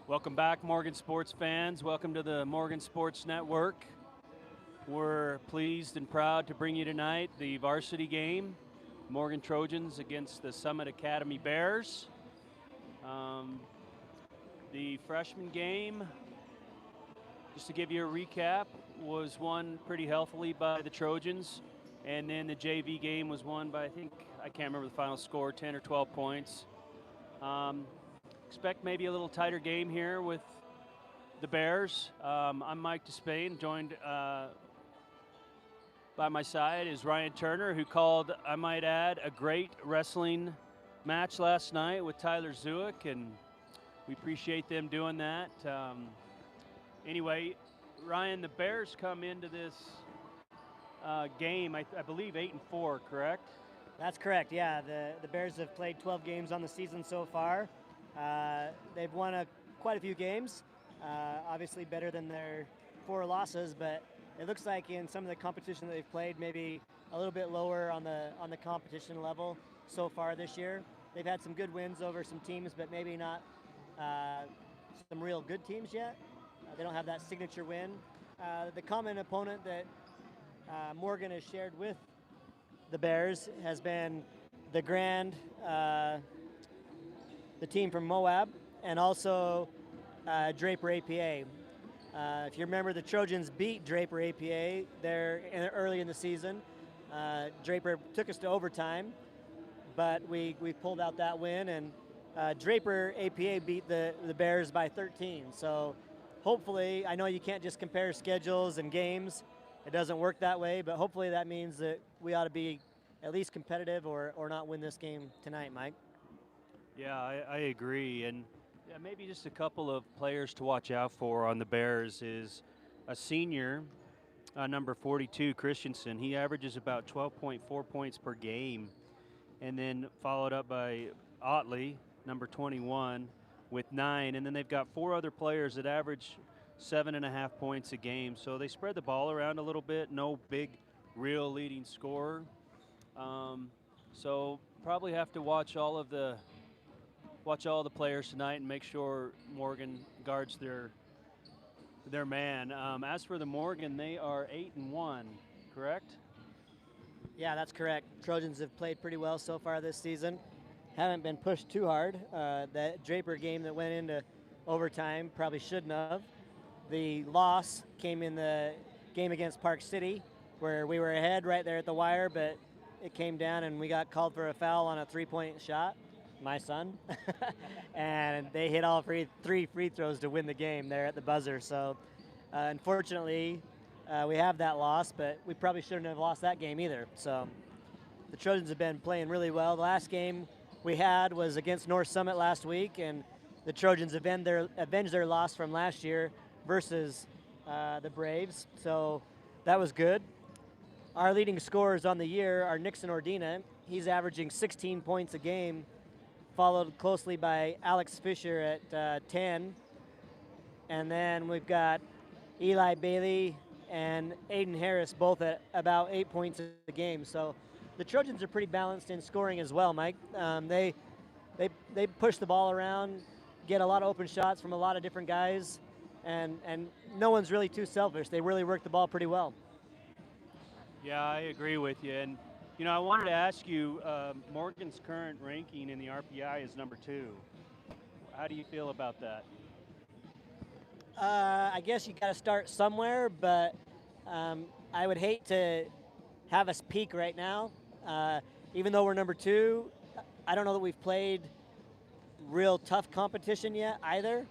Welcome back, Morgan sports fans. Welcome to the Morgan Sports Network. We're pleased and proud to bring you tonight the varsity game, Morgan Trojans against the Summit Academy Bears. The freshman game, just to give you a recap, was won pretty healthily by the Trojans. And then the JV game was won by, I can't remember the final score, 10 or 12 points. Expect maybe a little tighter game here with the Bears. I'm Mike Despain, joined by my side is Ryan Turner, who called, I might add, a great wrestling match last night with Tyler Zuick, and we appreciate them doing that. Anyway, Ryan, the Bears come into this game, I believe 8-4, correct? That's correct, yeah. The Bears have played 12 games on the season so far. They've won quite a few games, obviously better than their 4 losses, but it looks like in some of the competition that they've played, maybe a little bit lower on the competition level so far this year. They've had some good wins over some teams, but maybe not some real good teams yet. They don't have that signature win. The common opponent that Morgan has shared with the Bears has been the Grand, the team from Moab, and also Draper APA. If you remember, the Trojans beat Draper APA there early in the season. Draper took us to overtime, but we pulled out that win, and Draper APA beat the Bears by 13. So hopefully, I know you can't just compare schedules and games. It doesn't work that way, but hopefully that means that we ought to be at least competitive or not win this game tonight, Mike. Yeah, I agree. And yeah, maybe just a couple of players to watch out for on the Bears is a senior, number 42, Christensen. He averages about 12.4 points per game. And then followed up by Otley, number 21, with 9. And then they've got 4 other players that average 7.5 points a game. So they spread the ball around a little bit. No big, real leading scorer. So probably have to watch all the players tonight and make sure Morgan guards their man. As for the Morgan, they are 8-1, correct? Yeah, that's correct. Trojans have played pretty well so far this season. Haven't been pushed too hard. That Draper game that went into overtime probably shouldn't have. The loss came in the game against Park City, where we were ahead right there at the wire, but it came down and we got called for a foul on a 3-point shot. My son, and they hit all 3 free throws to win the game there at the buzzer. So unfortunately, we have that loss, but we probably shouldn't have lost that game either. So the Trojans have been playing really well. The last game we had was against North Summit last week, and the Trojans avenged their loss from last year versus the Braves. So that was good. Our leading scorers on the year are Nixon Ordina. He's averaging 16 points a game, followed closely by Alex Fisher at 10. And then we've got Eli Bailey and Aiden Harris both at about 8 points a game. So the Trojans are pretty balanced in scoring as well, Mike. They push the ball around, get a lot of open shots from a lot of different guys, and no one's really too selfish. They really work the ball pretty well. Yeah, I agree with you. And I wanted to ask you, Morgan's current ranking in the RPI is number 2. How do you feel about that? I guess you got to start somewhere, but I would hate to have us peak right now. Even though we're number 2, I don't know that we've played real tough competition yet either.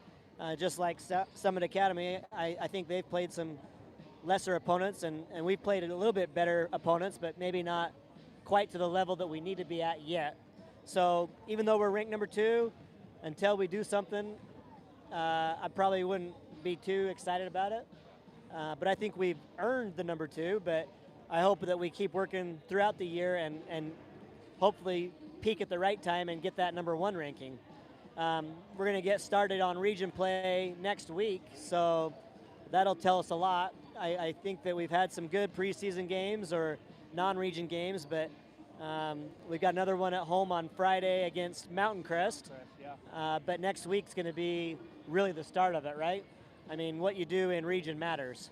Just like Summit Academy, I think they've played some lesser opponents, and we've played a little bit better opponents, but maybe not quite to the level that we need to be at yet. So even though we're ranked number 2, until we do something, I probably wouldn't be too excited about it. But I think we've earned the number 2, but I hope that we keep working throughout the year and hopefully peak at the right time and get that number 1 ranking. We're going to get started on region play next week, so that'll tell us a lot. I think that we've had some good preseason games or non-region games, but we've got another one at home on Friday against Mountain Crest. Yeah. But next week's going to be really the start of it, right? I mean, what you do in region matters.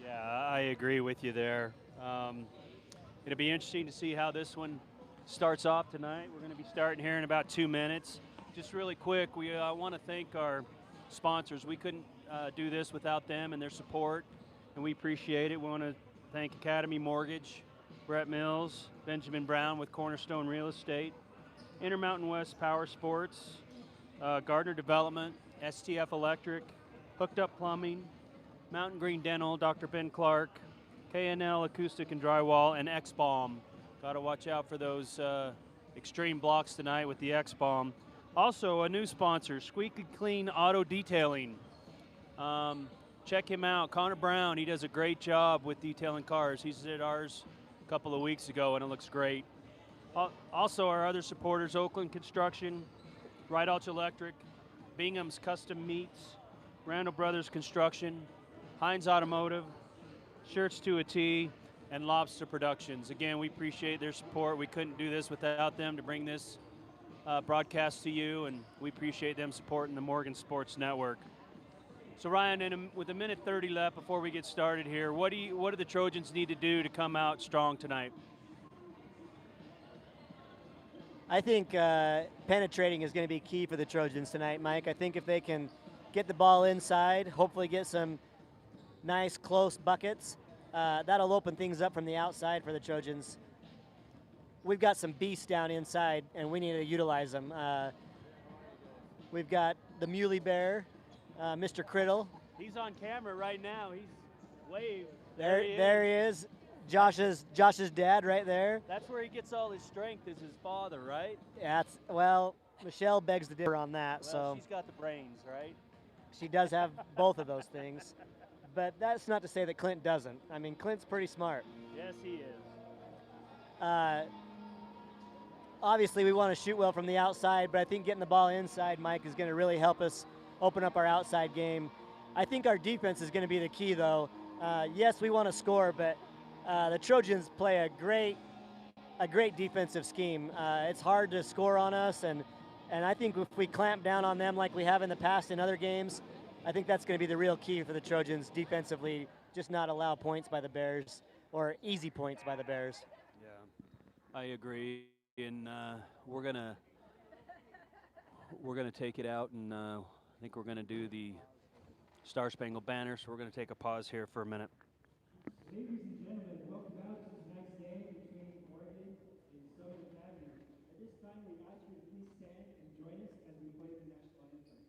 Yeah, I agree with you there. It'll be interesting to see how this one starts off tonight. We're going to be starting here in about 2 minutes. Just really quick, we want to thank our sponsors. We couldn't do this without them and their support, and we appreciate it. We want to thank Academy Mortgage, Brett Mills, Benjamin Brown with Cornerstone Real Estate, Intermountain West Power Sports, Gardner Development, STF Electric, Hooked Up Plumbing, Mountain Green Dental, Dr. Ben Clark, K&L Acoustic and Drywall, and X-Bomb. Got to watch out for those extreme blocks tonight with the X-Bomb. Also, a new sponsor, Squeaky Clean Auto Detailing. Check him out, Connor Brown. He does a great job with detailing cars. He did ours a couple of weeks ago, and it looks great. Also, our other supporters, Oakland Construction, Right Arch Electric, Bingham's Custom Meats, Randall Brothers Construction, Heinz Automotive, Shirts to a T, and Lobster Productions. Again, we appreciate their support. We couldn't do this without them to bring this broadcast to you, and we appreciate them supporting the Morgan Sports Network. So Ryan, with a minute 30 left before we get started here, what do the Trojans need to do to come out strong tonight? I think penetrating is going to be key for the Trojans tonight, Mike. I think if they can get the ball inside, hopefully get some nice close buckets, that'll open things up from the outside for the Trojans. We've got some beasts down inside, and we need to utilize them. We've got the Muley Bear, Mr. Criddle. He's on camera right now. He's waved. There he is. Josh's dad right there. That's where he gets all his strength, is his father, right? Well, Michelle begs the differ on that. Well, so she's got the brains, right? She does have both of those things. But that's not to say that Clint doesn't. I mean, Clint's pretty smart. Yes, he is. Obviously, we want to shoot well from the outside, but I think getting the ball inside, Mike, is going to really help us open up our outside game. I think our defense is going to be the key, though. Yes, we want to score, but the Trojans play a great defensive scheme. It's hard to score on us, and I think if we clamp down on them like we have in the past in other games, I think that's going to be the real key for the Trojans defensively, just not allow points by the Bears or easy points by the Bears. Yeah, I agree, and we're gonna take it out, and I think we're gonna do the Star-Spangled Banner. So we're gonna take a pause here for a minute. Ladies and gentlemen, welcome out to tonight's game between Morgan and Southern Academy. At this time, we ask you to please stand and join us as we play the national anthem.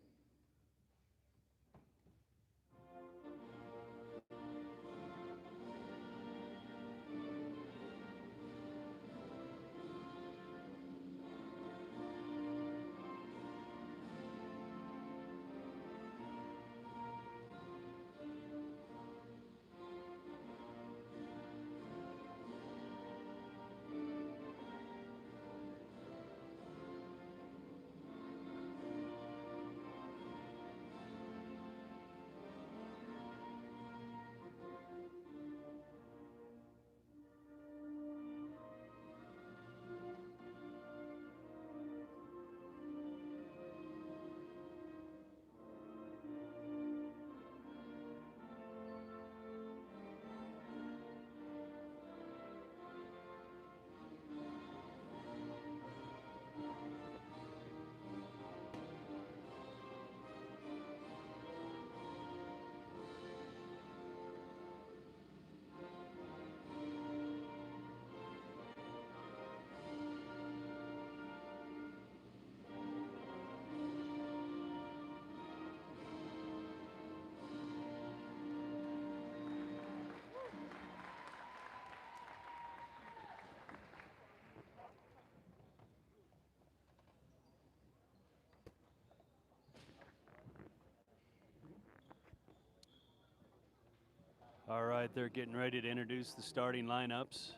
All right, they're getting ready to introduce the starting lineups.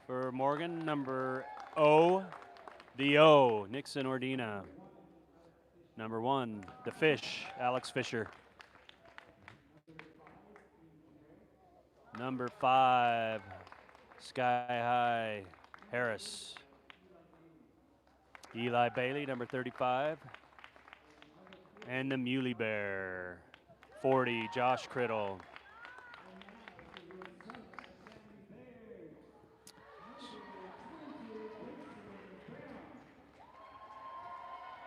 For Morgan, number O, the O, Nixon Ordina. Number 1, the Fish, Alex Fisher. Number 5, Sky High, Harris. Eli Bailey, number 35. And the Muley Bear, 40, Josh Criddle.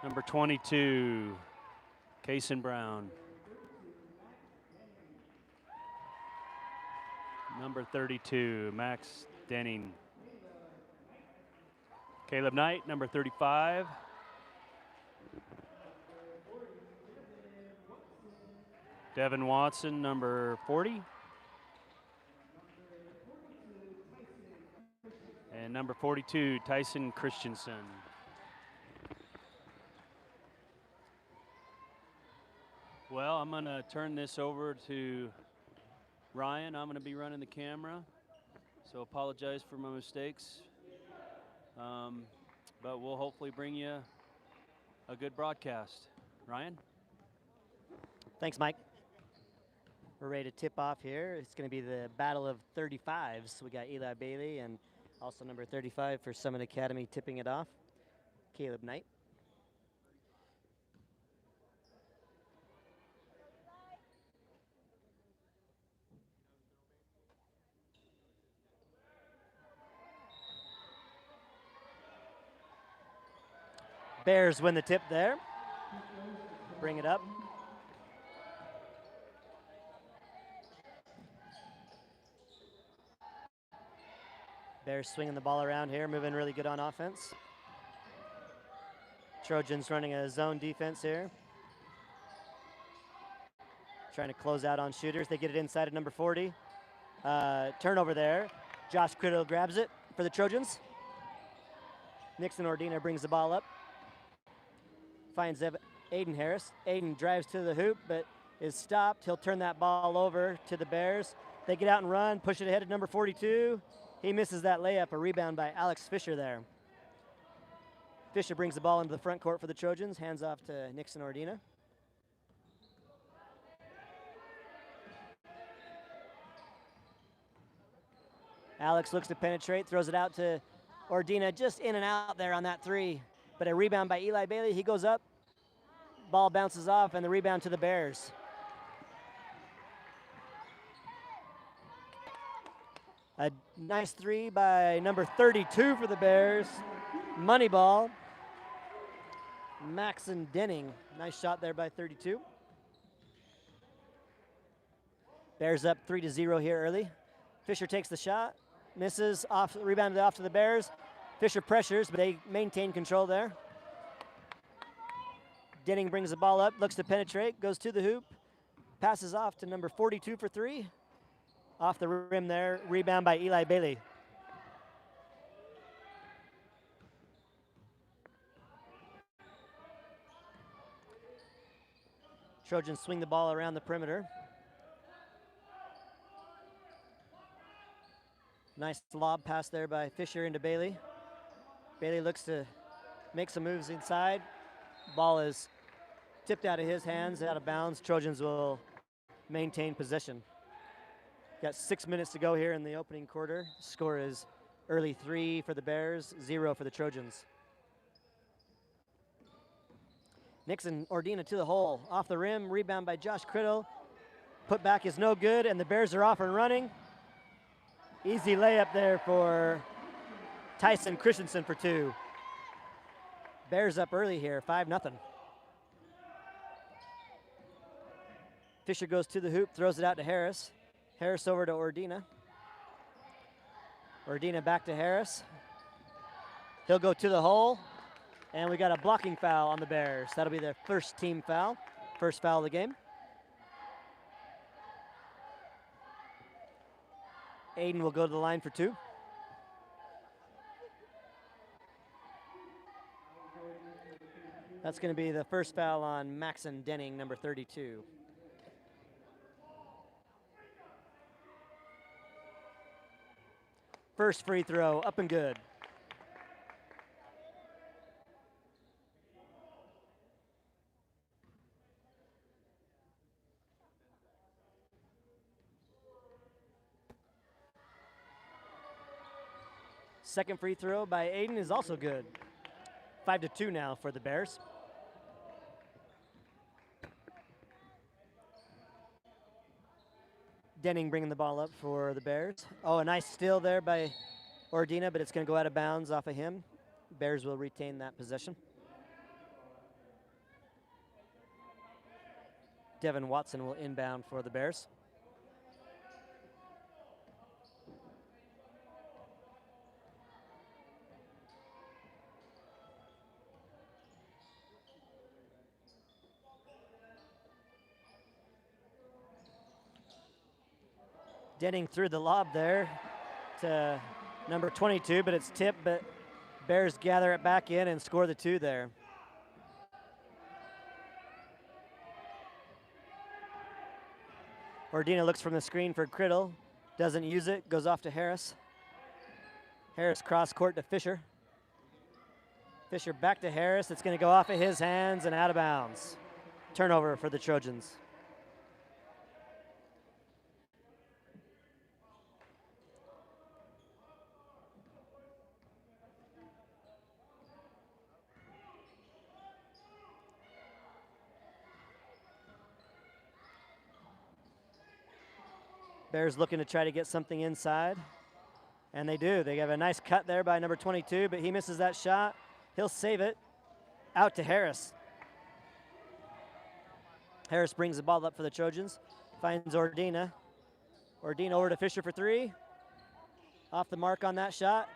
Number 22, Kason Brown. Number 32, Max Denning. Caleb Knight, number 35. Devin Watson, number 40. And number 42, Tyson Christensen. Well, I'm going to turn this over to Ryan. I'm going to be running the camera, so apologize for my mistakes. But we'll hopefully bring you a good broadcast. Ryan? Thanks, Mike. We're ready to tip off here. It's going to be the battle of 35s. We got Eli Bailey and also number 35 for Summit Academy tipping it off, Caleb Knight. Bears win the tip there. Bring it up. Bears swinging the ball around here, moving really good on offense. Trojans running a zone defense here. Trying to close out on shooters. They get it inside at number 40. Turnover there. Josh Criddle grabs it for the Trojans. Nixon Ordina brings the ball up. Finds Aiden Harris. Aiden drives to the hoop, but is stopped. He'll turn that ball over to the Bears. They get out and run, push it ahead at number 42. He misses that layup, a rebound by Alex Fisher there. Fisher brings the ball into the front court for the Trojans, hands off to Nixon Ordina. Alex looks to penetrate, throws it out to Ordina, just in and out there on that three. But a rebound by Eli Bailey, he goes up, ball bounces off, and the rebound to the Bears. A nice three by number 32 for the Bears. Money ball. Maxon Denning. Nice shot there by 32. Bears up 3-0 here early. Fisher takes the shot, misses, off, rebounded off to the Bears. Fisher pressures, but they maintain control there. Denning brings the ball up, looks to penetrate, goes to the hoop, passes off to number 42 for three. Off the rim there, rebound by Eli Bailey. Trojans swing the ball around the perimeter. Nice lob pass there by Fisher into Bailey. Bailey looks to make some moves inside. Ball is tipped out of his hands, out of bounds. Trojans will maintain possession. Got 6 minutes to go here in the opening quarter. Score is early 3 for the Bears, 0 for the Trojans. Nixon Ordina to the hole. Off the rim, rebound by Josh Criddle. Put back is no good, and the Bears are off and running. Easy layup there for Tyson Christensen for two. Bears up early here, 5-0. Fisher goes to the hoop, throws it out to Harris. Harris over to Ordina. Ordina back to Harris. He'll go to the hole, and we got a blocking foul on the Bears. That'll be their first team foul, first foul of the game. Aiden will go to the line for two. That's going to be the first foul on Maxon Denning, number 32. First free throw, up and good. Second free throw by Aiden is also good. 5-2 now for the Bears. Denning bringing the ball up for the Bears. Oh, a nice steal there by Ordina, but it's going to go out of bounds off of him. Bears will retain that possession. Devin Watson will inbound for the Bears. Denning threw the lob there to number 22, but it's tipped, but Bears gather it back in and score the 2 there. Ordina looks from the screen for Criddle, doesn't use it, goes off to Harris. Harris cross court to Fisher. Fisher back to Harris, it's gonna go off of his hands and out of bounds. Turnover for the Trojans. Bears looking to try to get something inside, and they do. They have a nice cut there by number 22, but he misses that shot. He'll save it. Out to Harris. Harris brings the ball up for the Trojans, finds Ordina. Ordina over to Fisher for 3. Off the mark on that shot.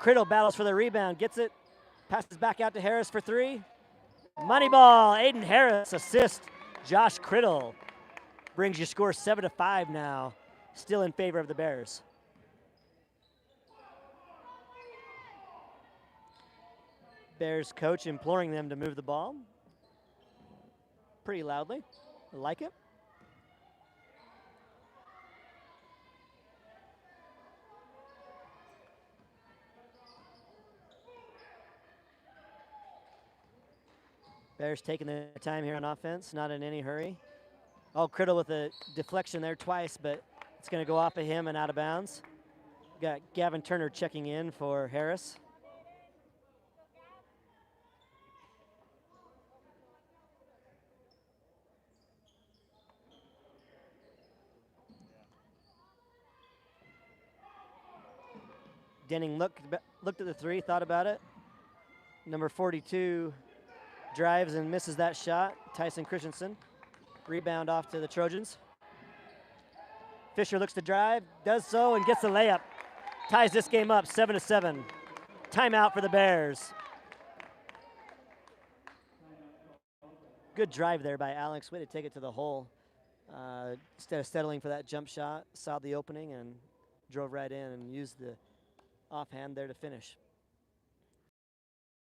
Criddle battles for the rebound, gets it, passes back out to Harris for 3. Money ball, Aiden Harris assist Josh Criddle. Brings your score 7-5 now, still in favor of the Bears. Bears coach imploring them to move the ball pretty loudly. I like it. Bears taking their time here on offense, not in any hurry. Oh, Criddle with a deflection there twice, but it's going to go off of him and out of bounds. Got Gavin Turner checking in for Harris. Denning looked at the 3, thought about it. Number 42 drives and misses that shot. Tyson Christensen. Rebound off to the Trojans. Fisher looks to drive, does so, and gets the layup. Ties this game up, 7-7. Timeout for the Bears. Good drive there by Alex. Way to take it to the hole. Instead of settling for that jump shot, saw the opening and drove right in and used the offhand there to finish.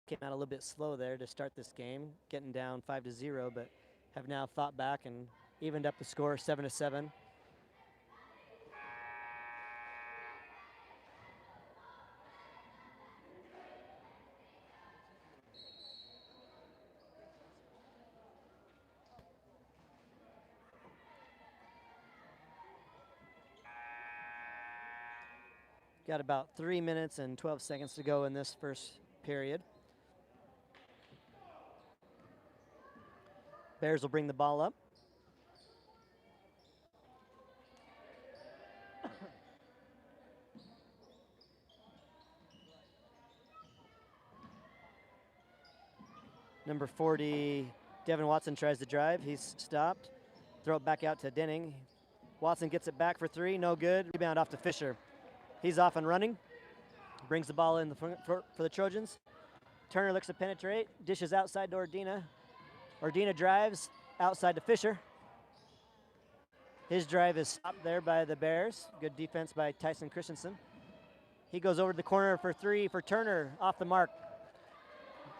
Came out a little bit slow there to start this game, getting down 5-0, but have now fought back and evened up the score 7-7. Got about 3 minutes and 12 seconds to go in this first period. Bears will bring the ball up. Number 40, Devin Watson tries to drive. He's stopped. Throw it back out to Denning. Watson gets it back for 3, no good. Rebound off to Fisher. He's off and running. Brings the ball in the front for the Trojans. Turner looks to penetrate, dishes outside to Ordina. Ordina drives outside to Fisher. His drive is stopped there by the Bears. Good defense by Tyson Christensen. He goes over to the corner for 3 for Turner, off the mark.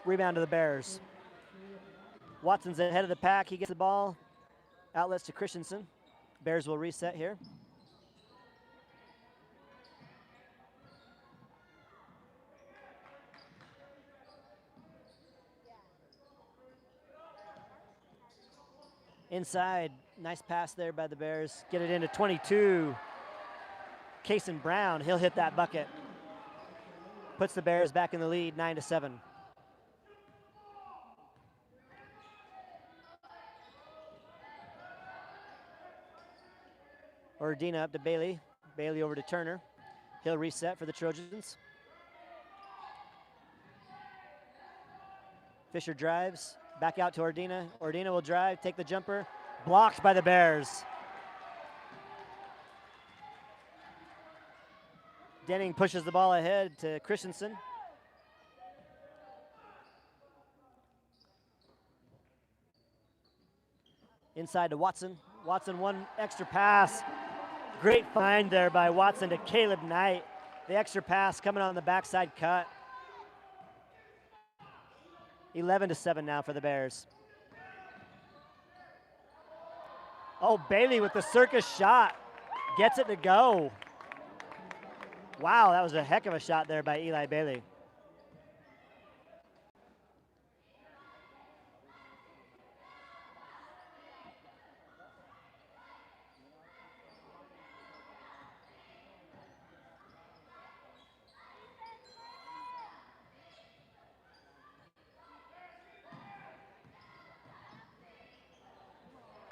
Rebound to the Bears. Watson's ahead of the pack. He gets the ball. Outlets to Christensen. Bears will reset here. Inside, nice pass there by the Bears. Get it into 22. Kason Brown, he'll hit that bucket. Puts the Bears back in the lead, 9-7. Ordina up to Bailey. Bailey over to Turner. He'll reset for the Trojans. Fisher drives. Back out to Ordina. Ordina will drive, take the jumper. Blocked by the Bears. Denning pushes the ball ahead to Christensen. Inside to Watson. Watson, one extra pass. Great find there by Watson to Caleb Knight. The extra pass coming on the backside cut. 11-7 now for the Bears. Oh, Bailey with the circus shot. Gets it to go. Wow, that was a heck of a shot there by Eli Bailey.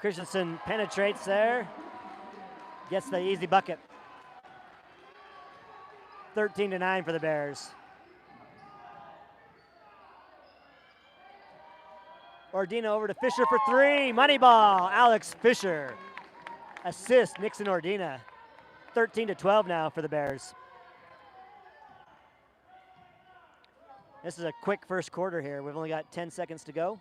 Christensen penetrates there. Gets the easy bucket. 13-9 for the Bears. Ordina over to Fisher for three. Money ball, Alex Fisher. Assist, Nixon Ordina. 13-12 now for the Bears. This is a quick first quarter here. We've only got 10 seconds to go.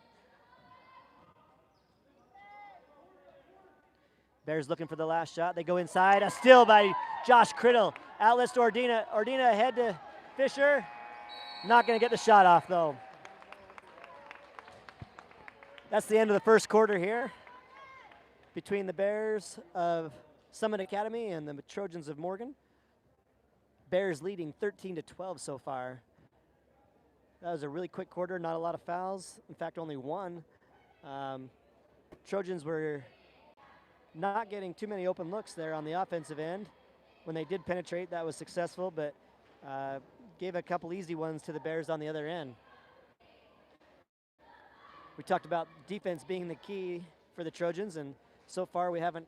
Bears looking for the last shot. They go inside. A steal by Josh Criddle. Outlets to Ordina. Ordina ahead to Fisher. Not going to get the shot off, though. That's the end of the first quarter here between the Bears of Summit Academy and the Trojans of Morgan. Bears leading 13-12 so far. That was a really quick quarter, not a lot of fouls. In fact, only one. Trojans were not getting too many open looks there on the offensive end. When they did penetrate, that was successful, but gave a couple easy ones to the Bears on the other end. We talked about defense being the key for the Trojans, and so far we haven't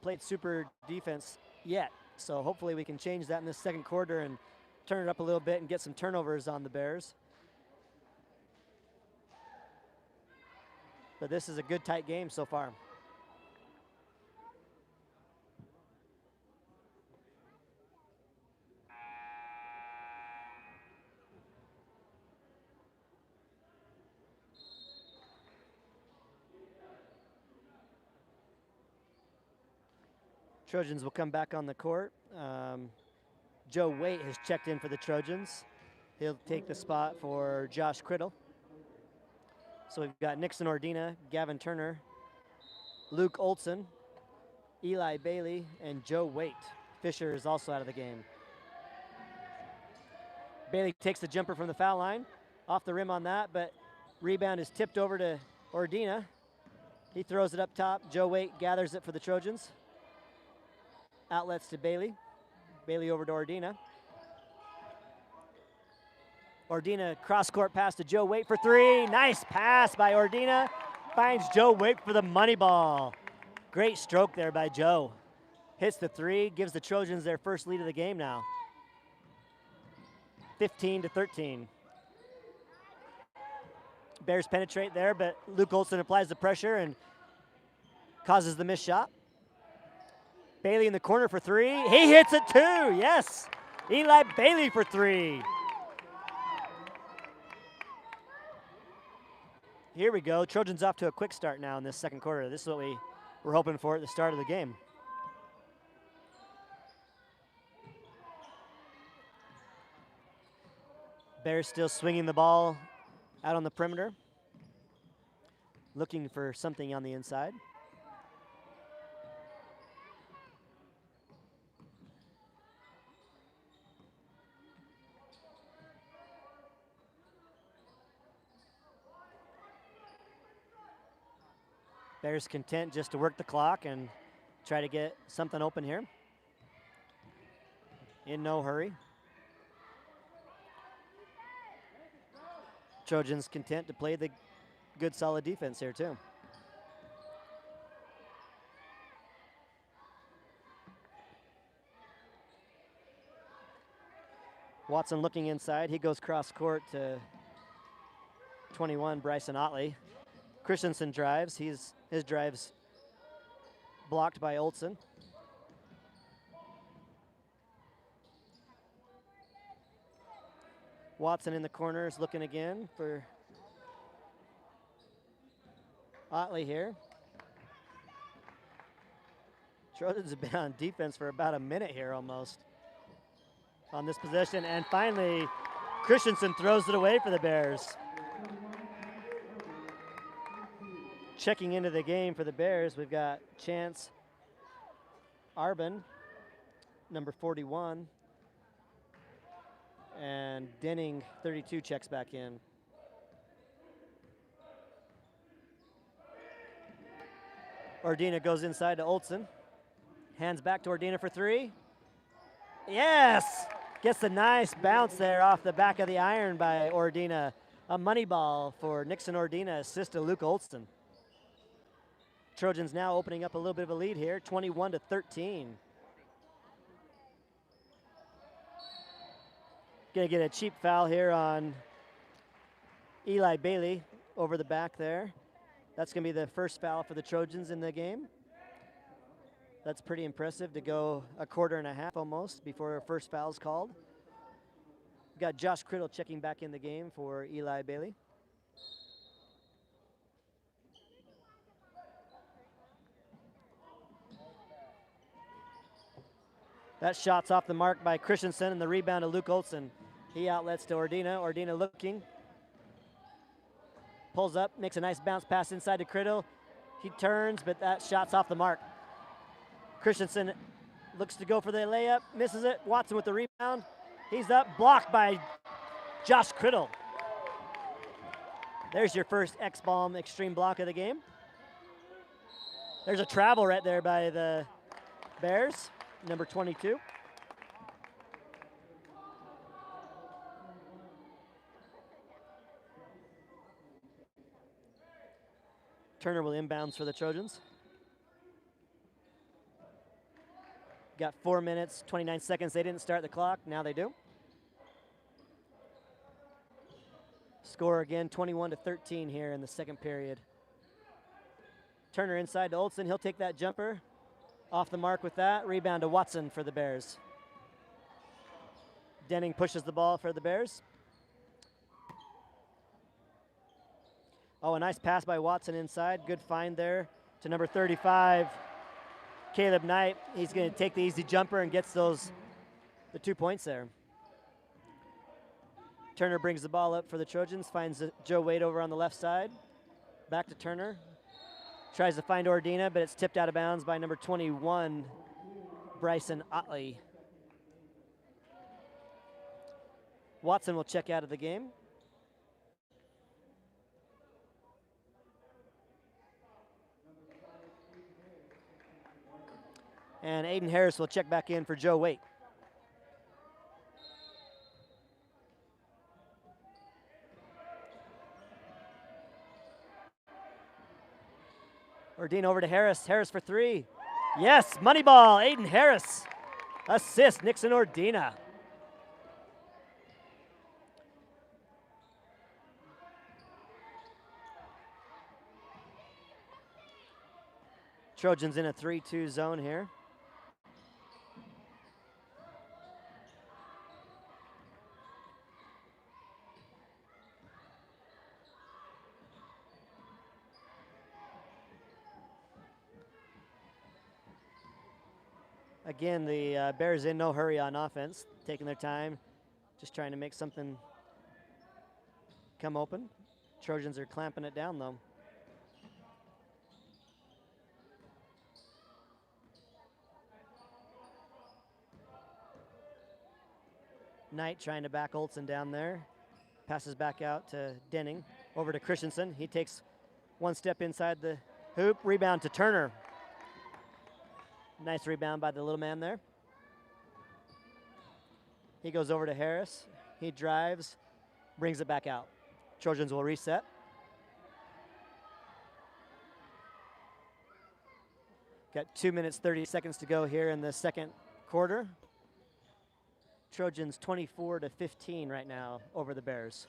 played super defense yet. So hopefully we can change that in this second quarter and turn it up a little bit and get some turnovers on the Bears. But this is a good tight game so far. Trojans will come back on the court. Joe Waite has checked in for the Trojans. He'll take the spot for Josh Criddle. So we've got Nixon Ordina, Gavin Turner, Luke Olson, Eli Bailey, and Joe Waite. Fisher is also out of the game. Bailey takes the jumper from the foul line. Off the rim on that, but rebound is tipped over to Ordina. He throws it up top. Joe Waite gathers it for the Trojans. Outlets to Bailey. Bailey over to Ordina. Ordina cross-court pass to Joe Waite for three. Nice pass by Ordina. Finds Joe Waite for the money ball. Great stroke there by Joe. Hits the three, gives the Trojans their first lead of the game now. 15-13. Bears penetrate there, but Luke Olson applies the pressure and causes the missed shot. Bailey in the corner for three. He hits it too, yes. Eli Bailey for three. Here we go. Trojans off to a quick start now in this second quarter. This is what we were hoping for at the start of the game. Bears still swinging the ball out on the perimeter. Looking for something on the inside. Bears content just to work the clock and try to get something open here. In no hurry. Trojans content to play the good solid defense here too. Watson looking inside. He goes cross court to 21, Bryson Otley. Christensen drives. His drive's blocked by Olsen. Watson in the corners looking again for Otley here. Trojans have been on defense for about a minute here almost on this possession. And finally, Christensen throws it away for the Bears. Checking into the game for the Bears, we've got Chance Arbin, number 41. And Denning, 32, checks back in. Ordina goes inside to Olsen. Hands back to Ordina for three. Yes! Gets a nice bounce there off the back of the iron by Ordina. A money ball for Nixon Ordina, assist to Luke Olsen. Trojans now opening up a little bit of a lead here, 21-13. Gonna get a cheap foul here on Eli Bailey over the back there. That's gonna be the first foul for the Trojans in the game. That's pretty impressive to go a quarter and a half almost before our first foul is called. We've got Josh Criddle checking back in the game for Eli Bailey. That shot's off the mark by Christensen, and the rebound to Luke Olsen. He outlets to Ordina. Ordina looking. Pulls up, makes a nice bounce pass inside to Criddle. He turns, but that shot's off the mark. Christensen looks to go for the layup, misses it. Watson with the rebound. He's up, blocked by Josh Criddle. There's your first X-Bomb extreme block of the game. There's a travel right there by the Bears, number 22. Turner will inbounds for the Trojans. Got 4 minutes, 29 seconds. They didn't start the clock, now they do. Score again, 21-13 here in the second period. Turner inside to Olsen, he'll take that jumper. Off the mark with that, rebound to Watson for the Bears. Denning pushes the ball for the Bears. Oh, a nice pass by Watson inside. Good find there to number 35, Caleb Knight. He's going to take the easy jumper and gets the 2 points there. Turner brings the ball up for the Trojans, finds Joe Wade over on the left side. Back to Turner. Tries to find Ordina, but it's tipped out of bounds by number 21, Bryson Otley. Watson will check out of the game. And Aiden Harris will check back in for Joe Waite. Ordina over to Harris. Harris for three. Yes, money ball, Aiden Harris. Assist, Nixon Ordina. Trojans in a 3-2 zone here. Again, the Bears in no hurry on offense, taking their time, just trying to make something come open. Trojans are clamping it down, though. Knight trying to back Olsen down there. Passes back out to Denning. Over to Christensen. He takes one step inside the hoop. Rebound to Turner. Nice rebound by the little man there. He goes over to Harris. He drives, brings it back out. Trojans will reset. Got 2 minutes, 30 seconds to go here in the second quarter. Trojans 24-15 right now over the Bears.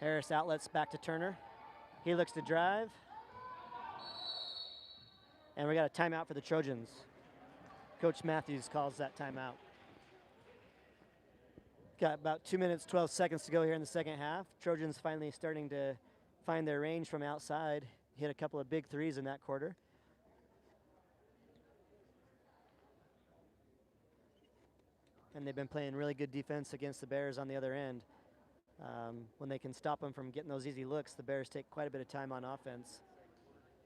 Harris outlets back to Turner. He looks to drive. And we got a timeout for the Trojans. Coach Matthews calls that timeout. Got about 2 minutes, 12 seconds to go here in the second half. Trojans finally starting to find their range from outside. Hit a couple of big threes in that quarter. And they've been playing really good defense against the Bears on the other end. When they can stop them from getting those easy looks, the Bears take quite a bit of time on offense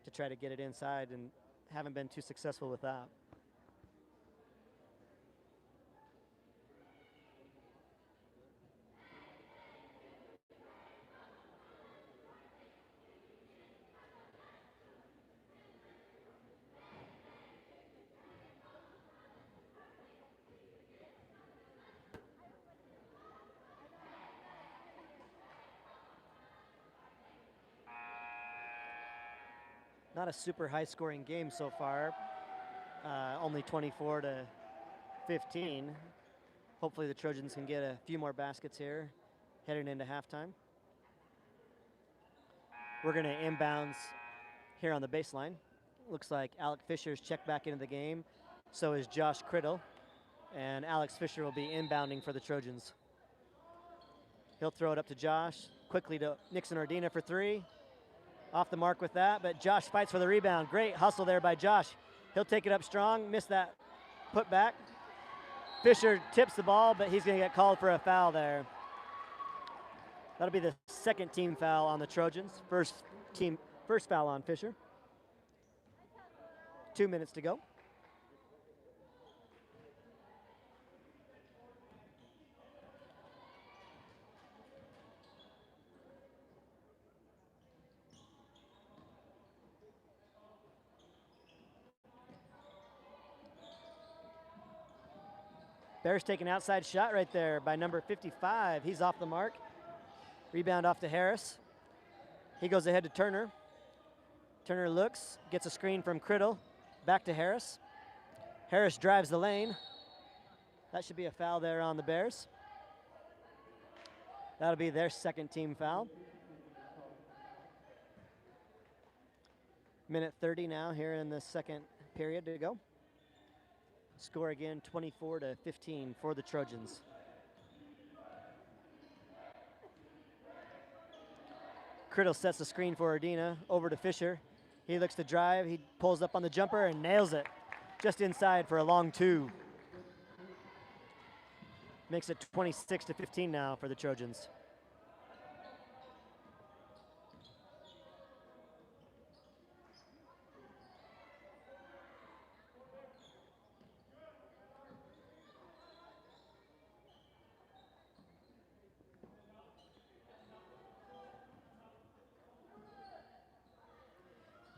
to try to get it inside and haven't been too successful with that. Not a super high scoring game so far. Only 24-15. Hopefully the Trojans can get a few more baskets here heading into halftime. We're going to inbounds here on the baseline. Looks like Alec Fisher's checked back into the game. So is Josh Criddle. And Alex Fisher will be inbounding for the Trojans. He'll throw it up to Josh. Quickly to Nixon Ordina for three. Off the mark with that, but Josh fights for the rebound. Great hustle there by Josh. He'll take it up strong, miss that put back. Fisher tips the ball, but he's going to get called for a foul there. That'll be the second team foul on the Trojans. First foul on Fisher. 2 minutes to go. Bears take an outside shot right there by number 55. He's off the mark. Rebound off to Harris. He goes ahead to Turner. Turner looks, gets a screen from Criddle. Back to Harris. Harris drives the lane. That should be a foul there on the Bears. That'll be their second team foul. Minute 30 now here in the second period to go. Score again 24-15 for the Trojans. Criddle sets the screen for Ordina, over to Fisher. He looks to drive, he pulls up on the jumper and nails it. Just inside for a long two. Makes it 26-15 now for the Trojans.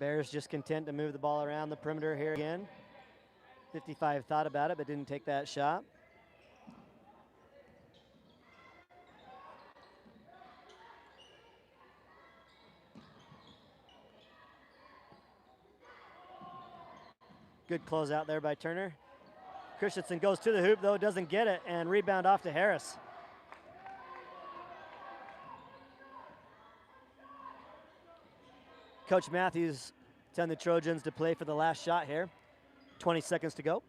Bears just content to move the ball around the perimeter here again. 55 thought about it, but didn't take that shot. Good closeout there by Turner. Christensen goes to the hoop, though, doesn't get it, and rebound off to Harris. Coach Matthews telling the Trojans to play for the last shot here. 20 seconds to go.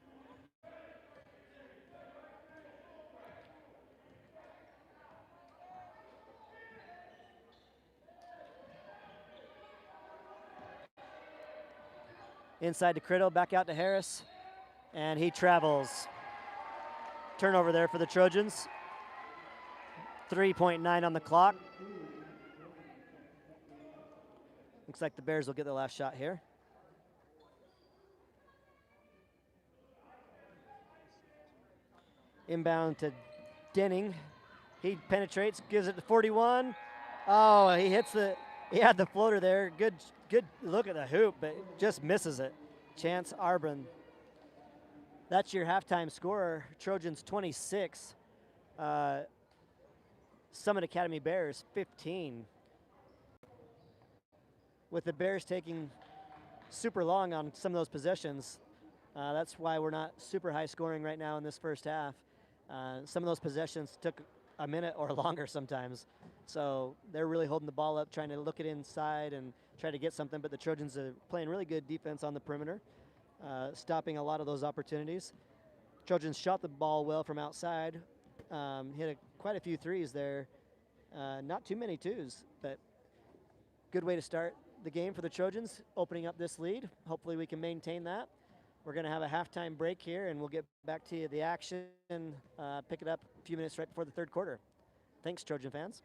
Inside to Criddle, back out to Harris, and he travels. Turnover there for the Trojans. 3.9 on the clock. Looks like the Bears will get the last shot here. Inbound to Denning. He penetrates, gives it to 41. Oh, he had the floater there. Good look at the hoop, but just misses it. Chance Arbron. That's your halftime score. Trojans 26. Summit Academy Bears 15. With the Bears taking super long on some of those possessions, That's why we're not super high scoring right now in this first half. Some of those possessions took a minute or longer sometimes. So they're really holding the ball up, trying to look it inside and try to get something. But the Trojans are playing really good defense on the perimeter, stopping a lot of those opportunities. Trojans shot the ball well from outside, quite a few threes there. Not too many twos, but good way to start the game for the Trojans, opening up this lead. Hopefully we can maintain that. We're going to have a halftime break here, and we'll get back to the action, pick it up a few minutes right before the third quarter. Thanks, Trojan fans.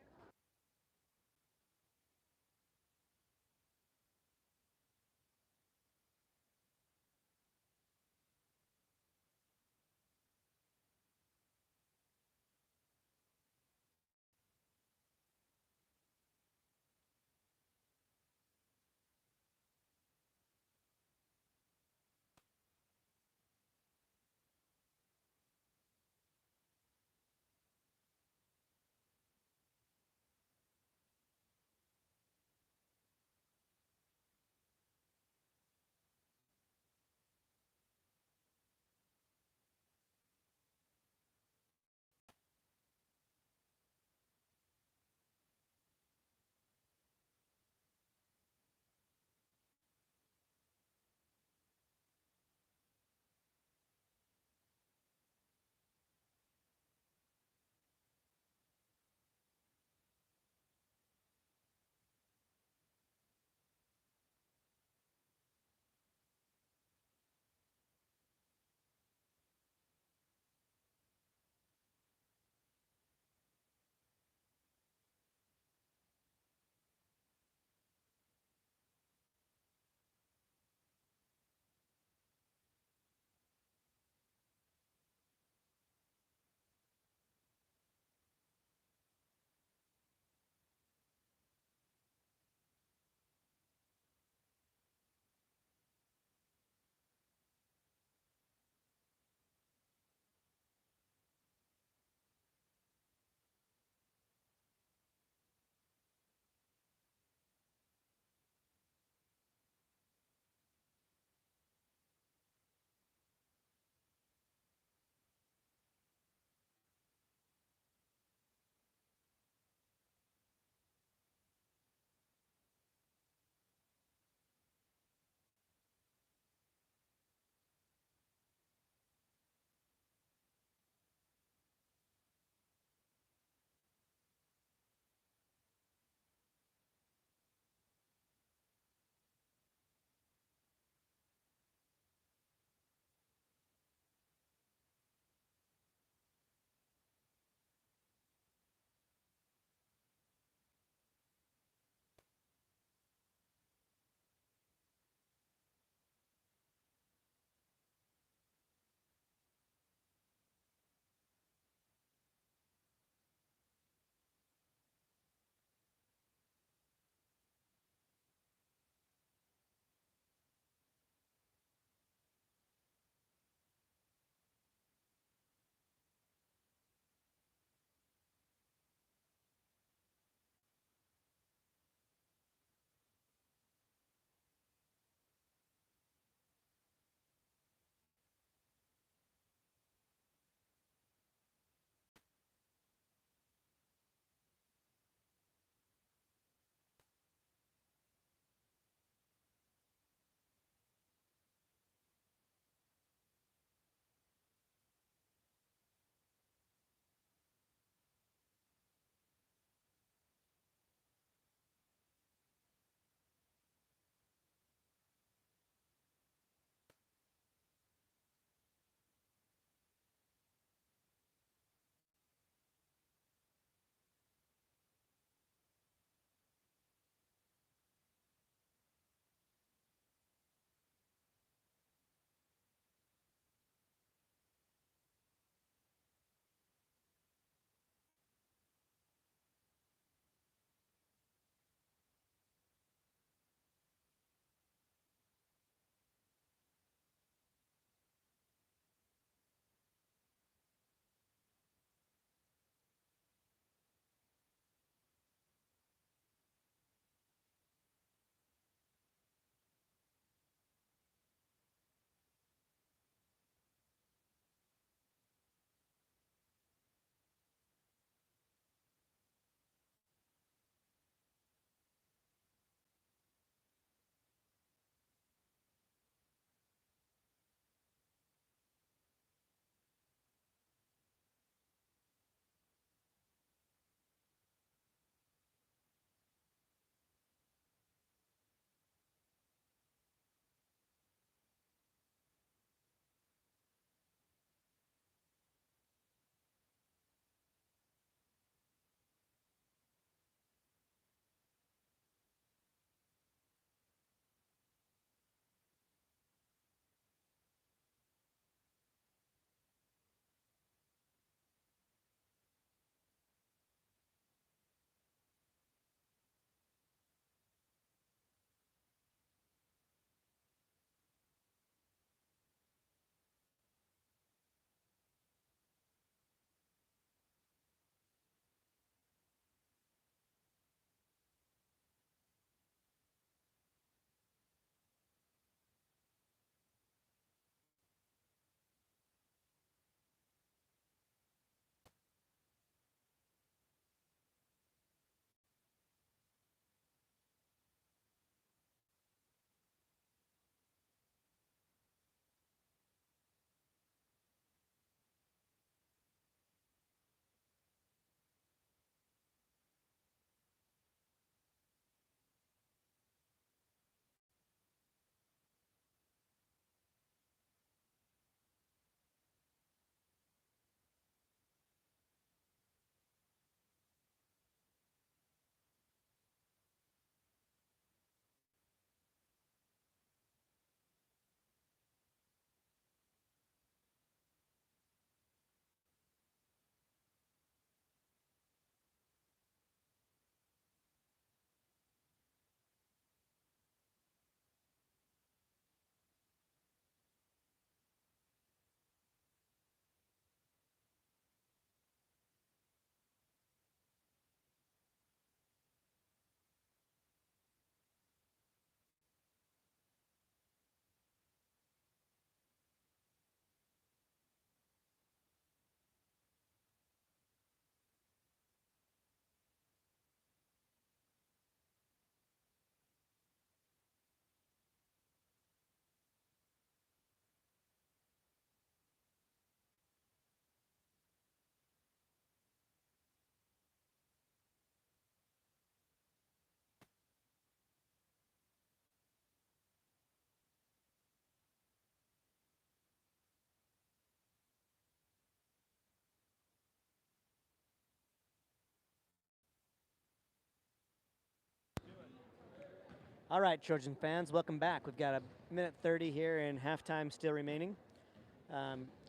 All right, Trojan fans, welcome back. We've got a minute 30 here and halftime still remaining.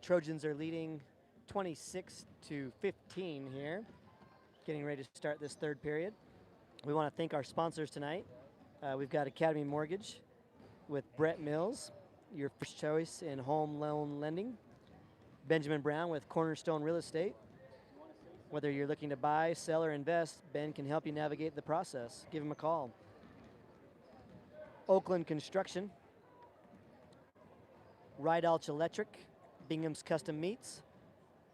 Trojans are leading 26-15 here, getting ready to start this third period. We want to thank our sponsors tonight. We've got Academy Mortgage with Brett Mills, your first choice in home loan lending. Benjamin Brown with Cornerstone Real Estate. Whether you're looking to buy, sell, or invest, Ben can help you navigate the process. Give him a call. Oakland Construction, Rydalch Electric, Bingham's Custom Meats,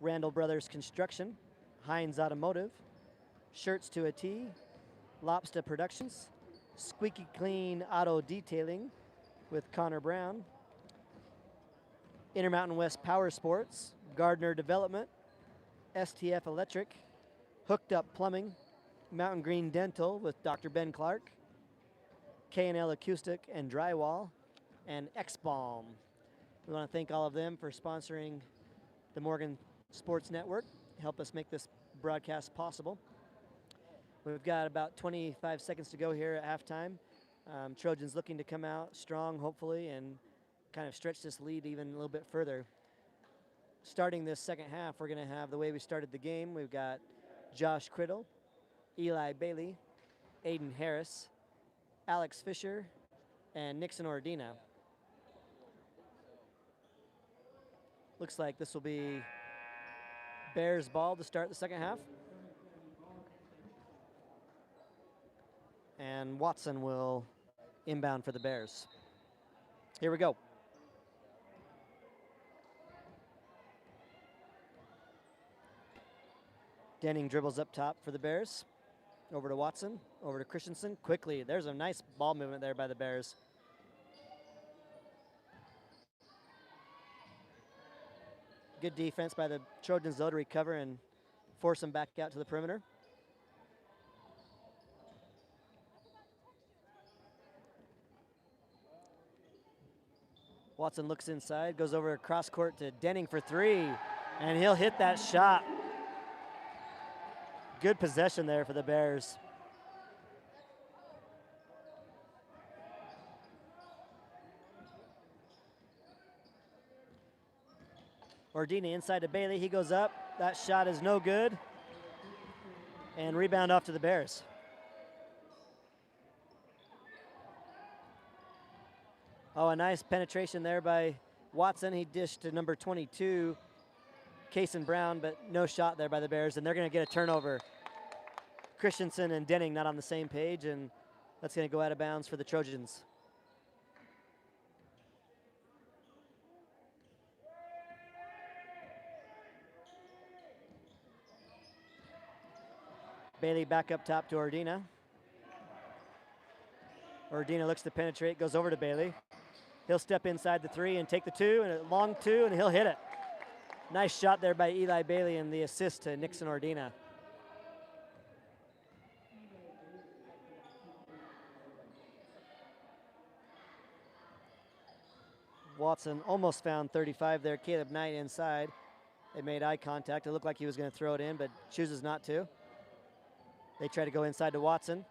Randall Brothers Construction, Hines Automotive, Shirts to a T, Lobster Productions, Squeaky Clean Auto Detailing with Connor Brown, Intermountain West Power Sports, Gardner Development, STF Electric, Hooked Up Plumbing, Mountain Green Dental with Dr. Ben Clark, K&L Acoustic and Drywall, and X-Balm. We want to thank all of them for sponsoring the Morgan Sports Network, help us make this broadcast possible. We've got about 25 seconds to go here at halftime. Trojans looking to come out strong, hopefully, and kind of stretch this lead even a little bit further. Starting this second half, we're going to have the way we started the game. We've got Josh Criddle, Eli Bailey, Aiden Harris, Alex Fisher, and Nixon Ordina. Looks like this will be Bears ball to start the second half. And Watson will inbound for the Bears. Here we go. Denning dribbles up top for the Bears. Over to Watson, over to Christensen. Quickly, there's a nice ball movement there by the Bears. Good defense by the Trojans, though, to recover and force them back out to the perimeter. Watson looks inside, goes over across court to Denning for three, and he'll hit that shot. Good possession there for the Bears. Ordina inside to Bailey. He goes up. That shot is no good. And rebound off to the Bears. Oh, a nice penetration there by Watson. He dished to number 22, Kason Brown, but no shot there by the Bears, and they're going to get a turnover. Christensen and Denning not on the same page, and that's going to go out of bounds for the Trojans. Bailey back up top to Ordina. Ordina looks to penetrate, goes over to Bailey. He'll step inside the three and take the two, and a long two, and he'll hit it. Nice shot there by Eli Bailey, and the assist to Nixon Ordina. Watson almost found 35 there. Caleb Knight inside. They made eye contact. It looked like he was going to throw it in, but chooses not to. They try to go inside to Watson.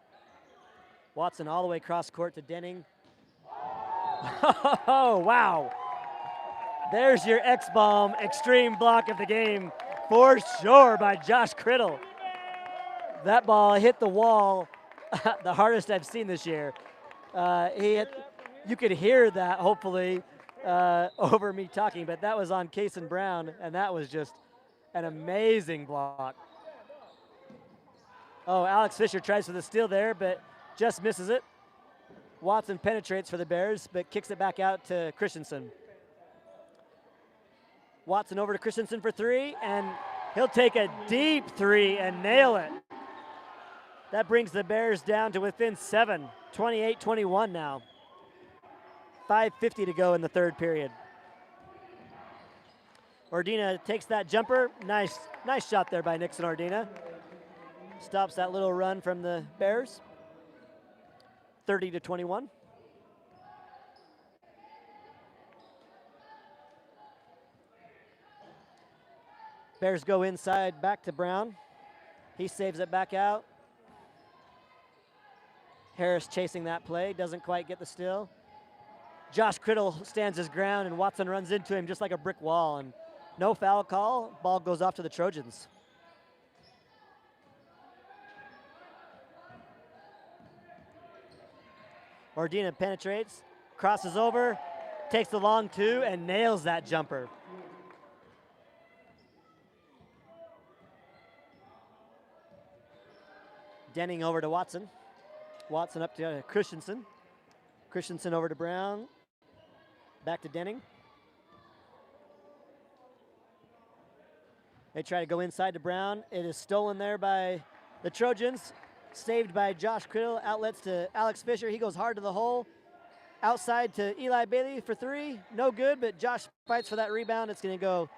Watson all the way across court to Denning. Oh, wow. There's your X-Bomb extreme block of the game for sure by Josh Criddle. That ball hit the wall the hardest I've seen this year. You could hear that, hopefully, over me talking, but that was on Kason Brown, and that was just an amazing block. Oh, Alex Fisher tries for the steal there, but just misses it. Watson penetrates for the Bears, but kicks it back out to Christensen. Watson over to Christensen for three, and he'll take a deep three and nail it. That brings the Bears down to within 7, 28-21 now. 5:50 to go in the third period. Ordina takes that jumper. Nice shot there by Nixon Ordina. Stops that little run from the Bears. 30-21. Bears go inside, back to Brown. He saves it back out. Harris chasing that play, doesn't quite get the steal. Josh Criddle stands his ground, and Watson runs into him just like a brick wall, and no foul call. Ball goes off to the Trojans. Ordina penetrates, crosses over, takes the long two, and nails that jumper. Denning over to Watson. Watson up to Christensen. Christensen over to Brown. Back to Denning. They try to go inside to Brown. It is stolen there by the Trojans. Saved by Josh Criddle. Outlets to Alex Fisher. He goes hard to the hole. Outside to Eli Bailey for three. No good, but Josh fights for that rebound. It's going to go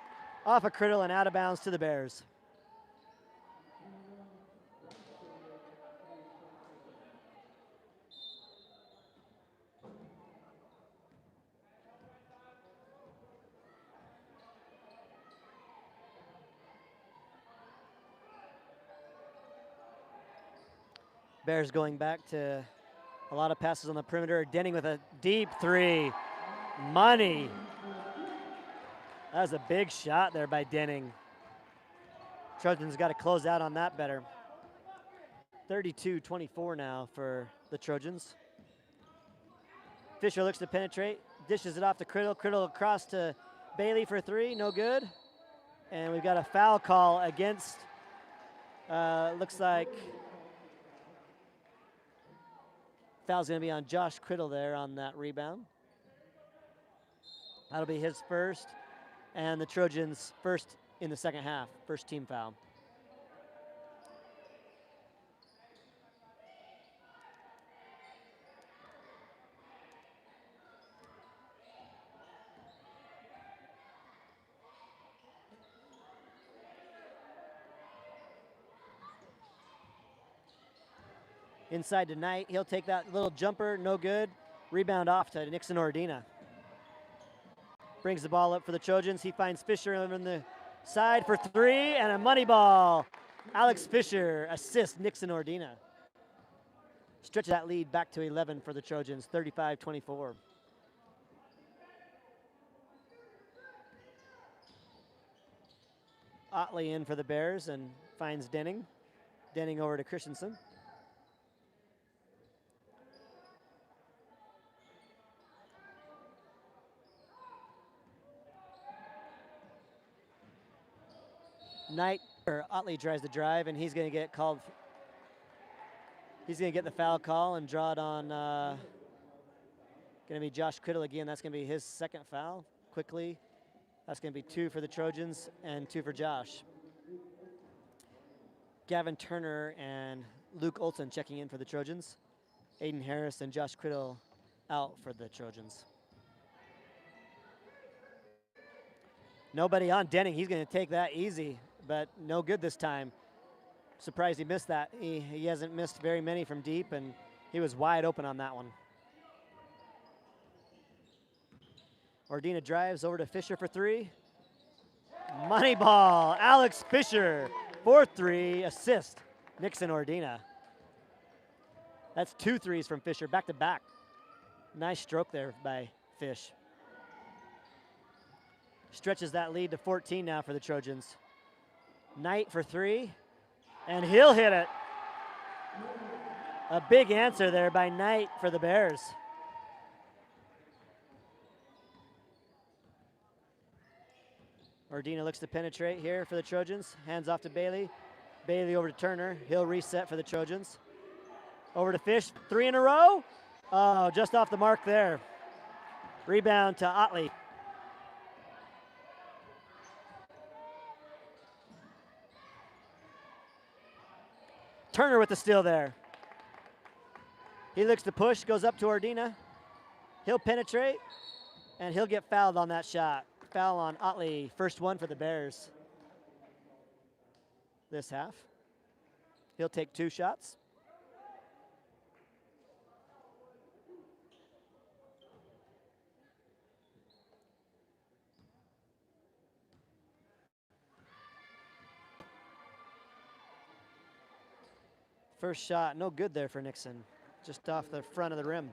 off of Criddle and out of bounds to the Bears. Bears going back to a lot of passes on the perimeter. Denning with a deep three. Money. That was a big shot there by Denning. Trojans got to close out on that better. 32-24 now for the Trojans. Fisher looks to penetrate, dishes it off to Criddle. Criddle across to Bailey for three, no good. And we've got a foul call against, looks like, foul's gonna be on Josh Criddle there on that rebound. That'll be his first, and the Trojans' first in the second half, first team foul. Inside to Knight, he'll take that little jumper, no good. Rebound off to Nixon Ordina. Brings the ball up for the Trojans. He finds Fisher on the side for three, and a money ball. Alex Fisher assists Nixon Ordina. Stretch that lead back to 11 for the Trojans, 35-24. Otley in for the Bears and finds Denning. Denning over to Christensen. Knight, or Otley tries to drive, and he's going to get called. He's going to get the foul call and draw it on. Going to be Josh Criddle again. That's going to be his second foul. Quickly, that's going to be two for the Trojans and two for Josh. Gavin Turner and Luke Olson checking in for the Trojans. Aiden Harris and Josh Criddle out for the Trojans. Nobody on Denning. He's going to take that easy, but no good this time. Surprised he missed that. He hasn't missed very many from deep, and he was wide open on that one. Ordina drives over to Fisher for three. Money ball, Alex Fisher, 4-3 assist, Nixon Ordina. That's 2 threes from Fisher, back to back. Nice stroke there by Fish. Stretches that lead to 14 now for the Trojans. Knight for three, and he'll hit it. A big answer there by Knight for the Bears. Ordina looks to penetrate here for the Trojans. Hands off to Bailey. Bailey over to Turner. He'll reset for the Trojans. Over to Fish, 3 in a row. Oh, just off the mark there. Rebound to Otley. Turner with the steal there. He looks to push, goes up to Ordina. He'll penetrate, and he'll get fouled on that shot. Foul on Otley, first one for the Bears this half. He'll take 2 shots. First shot, no good there for Nixon. just off the front of the rim.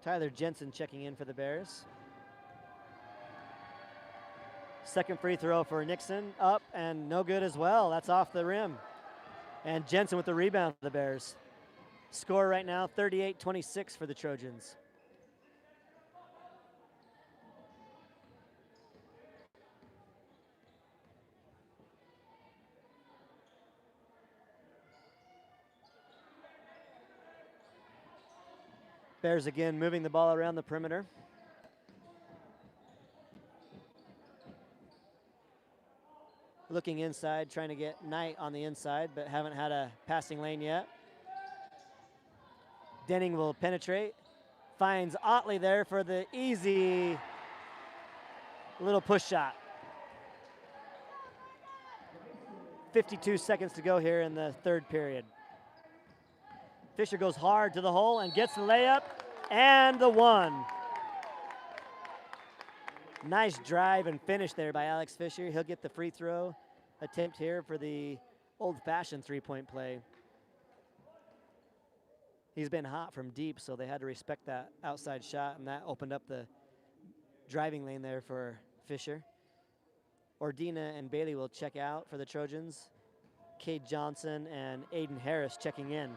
Tyler Jensen checking in for the Bears. Second free throw for Nixon, up and no good as well. That's off the rim. And Jensen with the rebound for the Bears. Score right now, 38-26 for the Trojans. Bears again moving the ball around the perimeter. Looking inside, trying to get Knight on the inside, but haven't had a passing lane yet. Denning will penetrate. Finds Otley there for the easy little push shot. 52 seconds to go here in the third period. Fisher goes hard to the hole and gets the layup and the one. Nice drive and finish there by Alex Fisher. He'll get the free throw attempt here for the old-fashioned three-point play. He's been hot from deep, so they had to respect that outside shot, and that opened up the driving lane there for Fisher. Ordina and Bailey will check out for the Trojans. Cade Johnson and Aiden Harris checking in.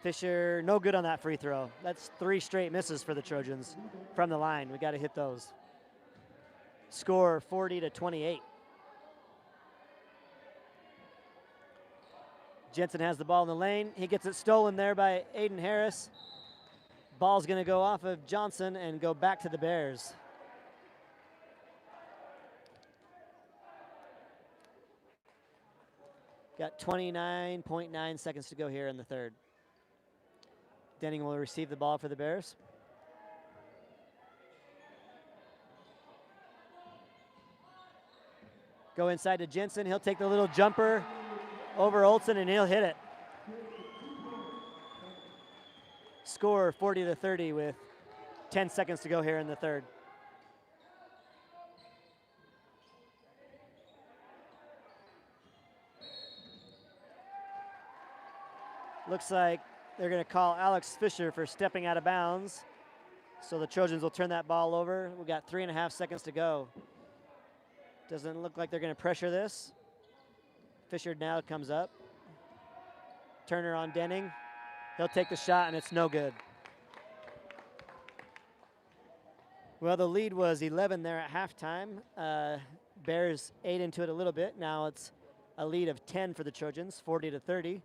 Fisher, no good on that free throw. That's 3 straight misses for the Trojans from the line. We got to hit those. Score 40-28. Jensen has the ball in the lane. He gets it stolen there by Aiden Harris. Ball's going to go off of Johnson and go back to the Bears. Got 29.9 seconds to go here in the third. Denning will receive the ball for the Bears. Go inside to Jensen. He'll take the little jumper over Olsen and he'll hit it. Score 40-30 with 10 seconds to go here in the third. Looks like they're going to call Alex Fisher for stepping out of bounds. So the Trojans will turn that ball over. We've got 3.5 seconds to go. Doesn't look like they're going to pressure this. Fisher now comes up. Turner on Denning. He'll take the shot, and it's no good. Well, the lead was 11 there at halftime. Bears ate into it a little bit. Now it's a lead of 10 for the Trojans, 40-30.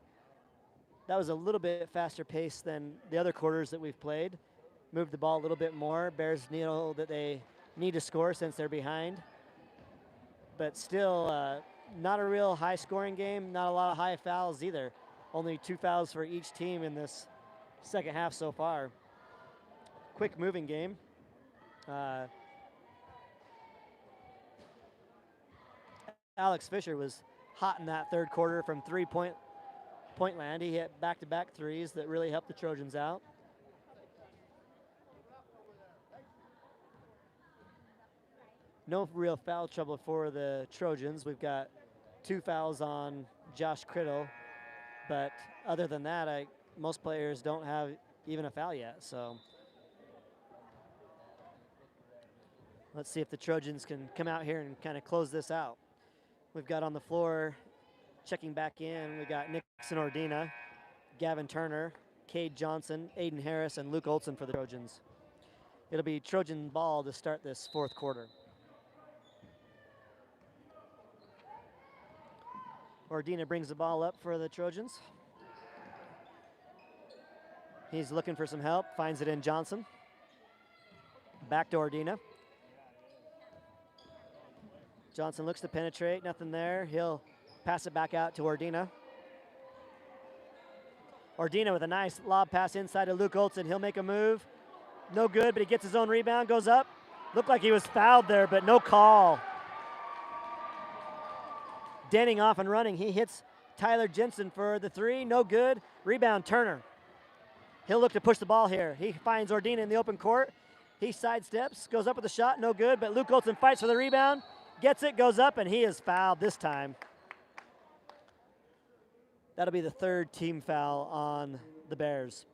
That was a little bit faster pace than the other quarters that we've played. Moved the ball a little bit more. Bears know that they need to score since they're behind. But still, not a real high-scoring game, not a lot of high fouls either. Only 2 fouls for each team in this second half so far. Quick moving game. Alex Fisher was hot in that third quarter from three-point land. He hit back-to-back threes that really helped the Trojans out. No real foul trouble for the Trojans. We've got 2 fouls on Josh Criddle, but other than that, most players don't have even a foul yet. So let's see if the Trojans can come out here and kind of close this out. We've got on the floor, checking back in, we got Nixon Ordina, Gavin Turner, Cade Johnson, Aiden Harris, and Luke Olson for the Trojans. It'll be Trojan ball to start this fourth quarter. Ordina brings the ball up for the Trojans. He's looking for some help, finds it in Johnson. Back to Ordina. Johnson looks to penetrate, nothing there. He'll pass it back out to Ordina. Ordina with a nice lob pass inside to Luke Olson. He'll make a move. No good, but he gets his own rebound, goes up. Looked like he was fouled there, but no call. Denning off and running. He hits Tyler Jensen for the 3, no good. Rebound, Turner. He'll look to push the ball here. He finds Ordina in the open court. He sidesteps, goes up with a shot, no good, but Luke Olson fights for the rebound. Gets it, goes up, and he is fouled this time. That'll be the third team foul on the Bears.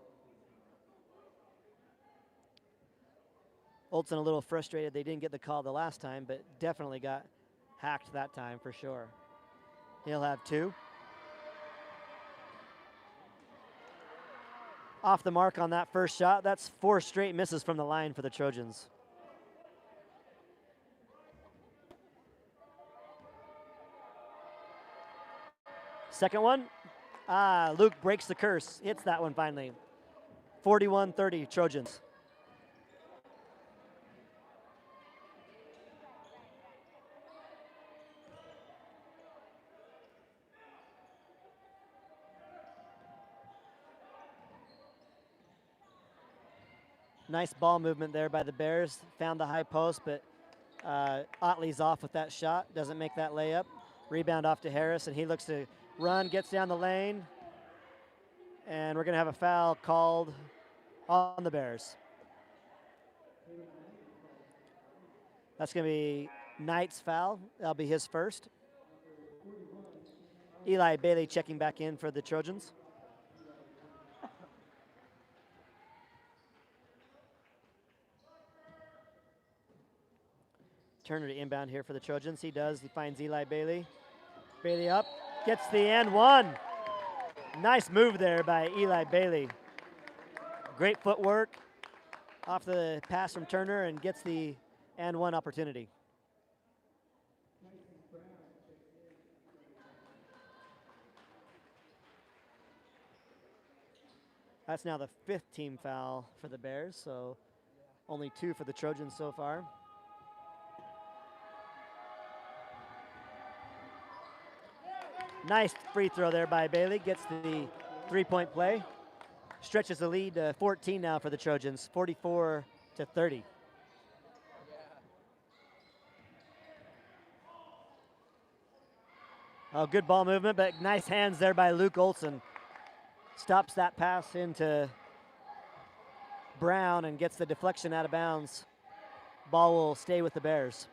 Olsen a little frustrated they didn't get the call the last time, but definitely got hacked that time for sure. He'll have 2. Off the mark on that first shot. That's 4 straight misses from the line for the Trojans. Second one. Luke breaks the curse. Hits that one finally. 41-30 Trojans. Nice ball movement there by the Bears. Found the high post, but Otley's off with that shot. Doesn't make that layup. Rebound off to Harris, and he looks to run, gets down the lane. And we're going to have a foul called on the Bears. That's going to be Knight's foul. That'll be his first. Eli Bailey checking back in for the Trojans. Turner to inbound here for the Trojans. He does. He finds Eli Bailey. Bailey up. Gets the and one. Nice move there by Eli Bailey. Great footwork off the pass from Turner and gets the and one opportunity. That's now the 5th team foul for the Bears, so only 2 for the Trojans so far. Nice free throw there by Bailey. Gets the 3-point play. Stretches the lead to 14 now for the Trojans, 44-30. Oh, good ball movement, but nice hands there by Luke Olsen. Stops that pass into Brown and gets the deflection out of bounds. Ball will stay with the Bears.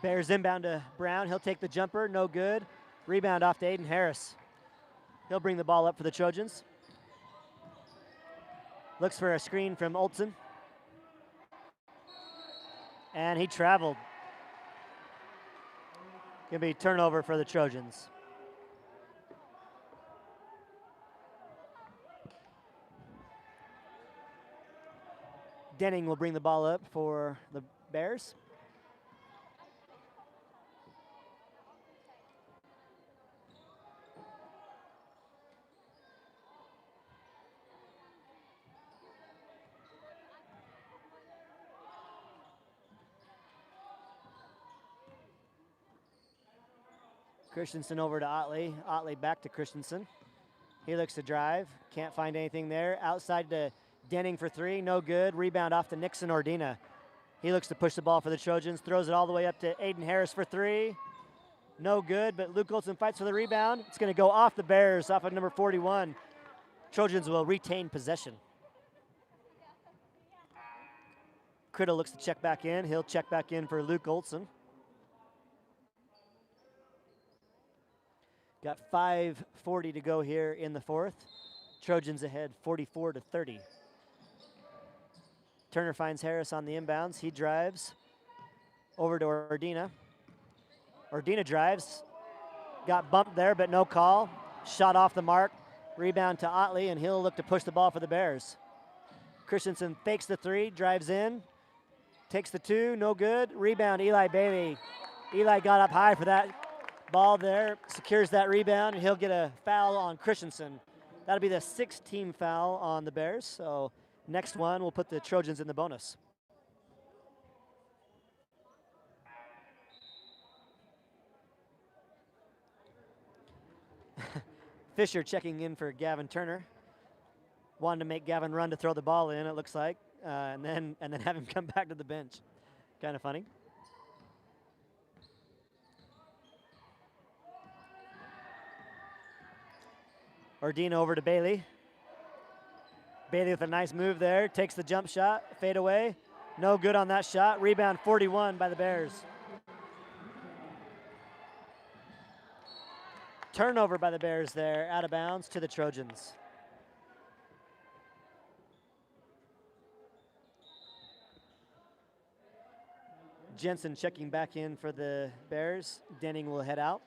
Bears inbound to Brown. He'll take the jumper, no good. Rebound off to Aiden Harris. He'll bring the ball up for the Trojans. Looks for a screen from Olsen. And he traveled. Gonna be turnover for the Trojans. Denning will bring the ball up for the Bears. Christensen over to Otley. Otley back to Christensen. He looks to drive. Can't find anything there. Outside to Denning for 3. No good. Rebound off to Nixon Ordina. He looks to push the ball for the Trojans. Throws it all the way up to Aiden Harris for 3. No good, but Luke Olsen fights for the rebound. It's going to go off the Bears, off of number 41. Trojans will retain possession. Criddle looks to check back in. He'll check back in for Luke Olsen. Got 5:40 to go here in the 4th. Trojans ahead 44-30. Turner finds Harris on the inbounds. He drives over to Ordina. Ordina drives. Got bumped there, but no call. Shot off the mark. Rebound to Otley, and he'll look to push the ball for the Bears. Christensen fakes the 3, drives in. Takes the 2, no good. Rebound, Eli Bailey. Eli got up high for that ball there, secures that rebound, and he'll get a foul on Christensen. That'll be the 6th team foul on the Bears, so next one will put the Trojans in the bonus. Fisher checking in for Gavin Turner. Wanted to make Gavin run to throw the ball in, it looks like, and then have him come back to the bench. Kind of funny. Ordina over to Bailey. Bailey with a nice move there, takes the jump shot, fade away. No good on that shot. Rebound 41 by the Bears. Turnover by the Bears there, out of bounds to the Trojans. Jensen checking back in for the Bears. Denning will head out.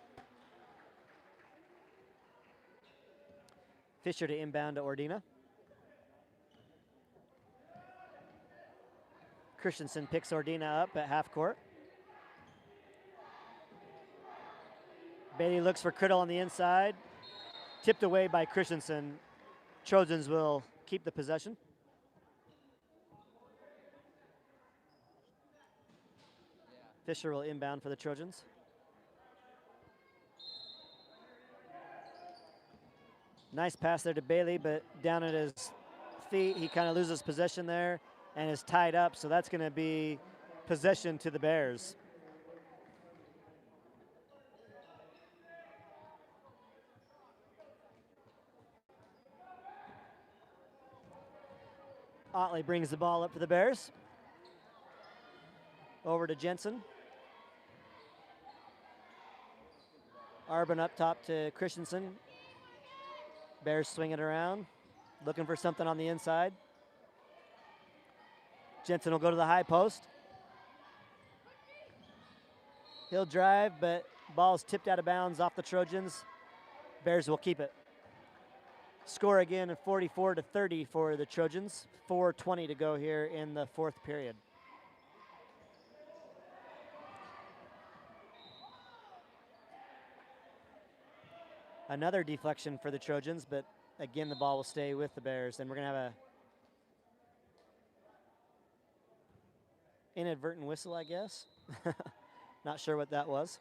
Fisher to inbound to Ordina. Christensen picks Ordina up at half court. Bailey looks for Criddle on the inside. Tipped away by Christensen. Trojans will keep the possession. Fisher will inbound for the Trojans. Nice pass there to Bailey, but down at his feet, he kind of loses possession there and is tied up, so that's going to be possession to the Bears. Otley brings the ball up for the Bears. Over to Jensen. Arbin up top to Christensen. Bears swing it around, looking for something on the inside. Jensen will go to the high post. He'll drive, but ball's tipped out of bounds off the Trojans. Bears will keep it. Score again, 44-30 for the Trojans. 4:20 to go here in the fourth period. Another deflection for the Trojans, but again, the ball will stay with the Bears. And we're going to have a inadvertent whistle, I guess. Not sure what that was.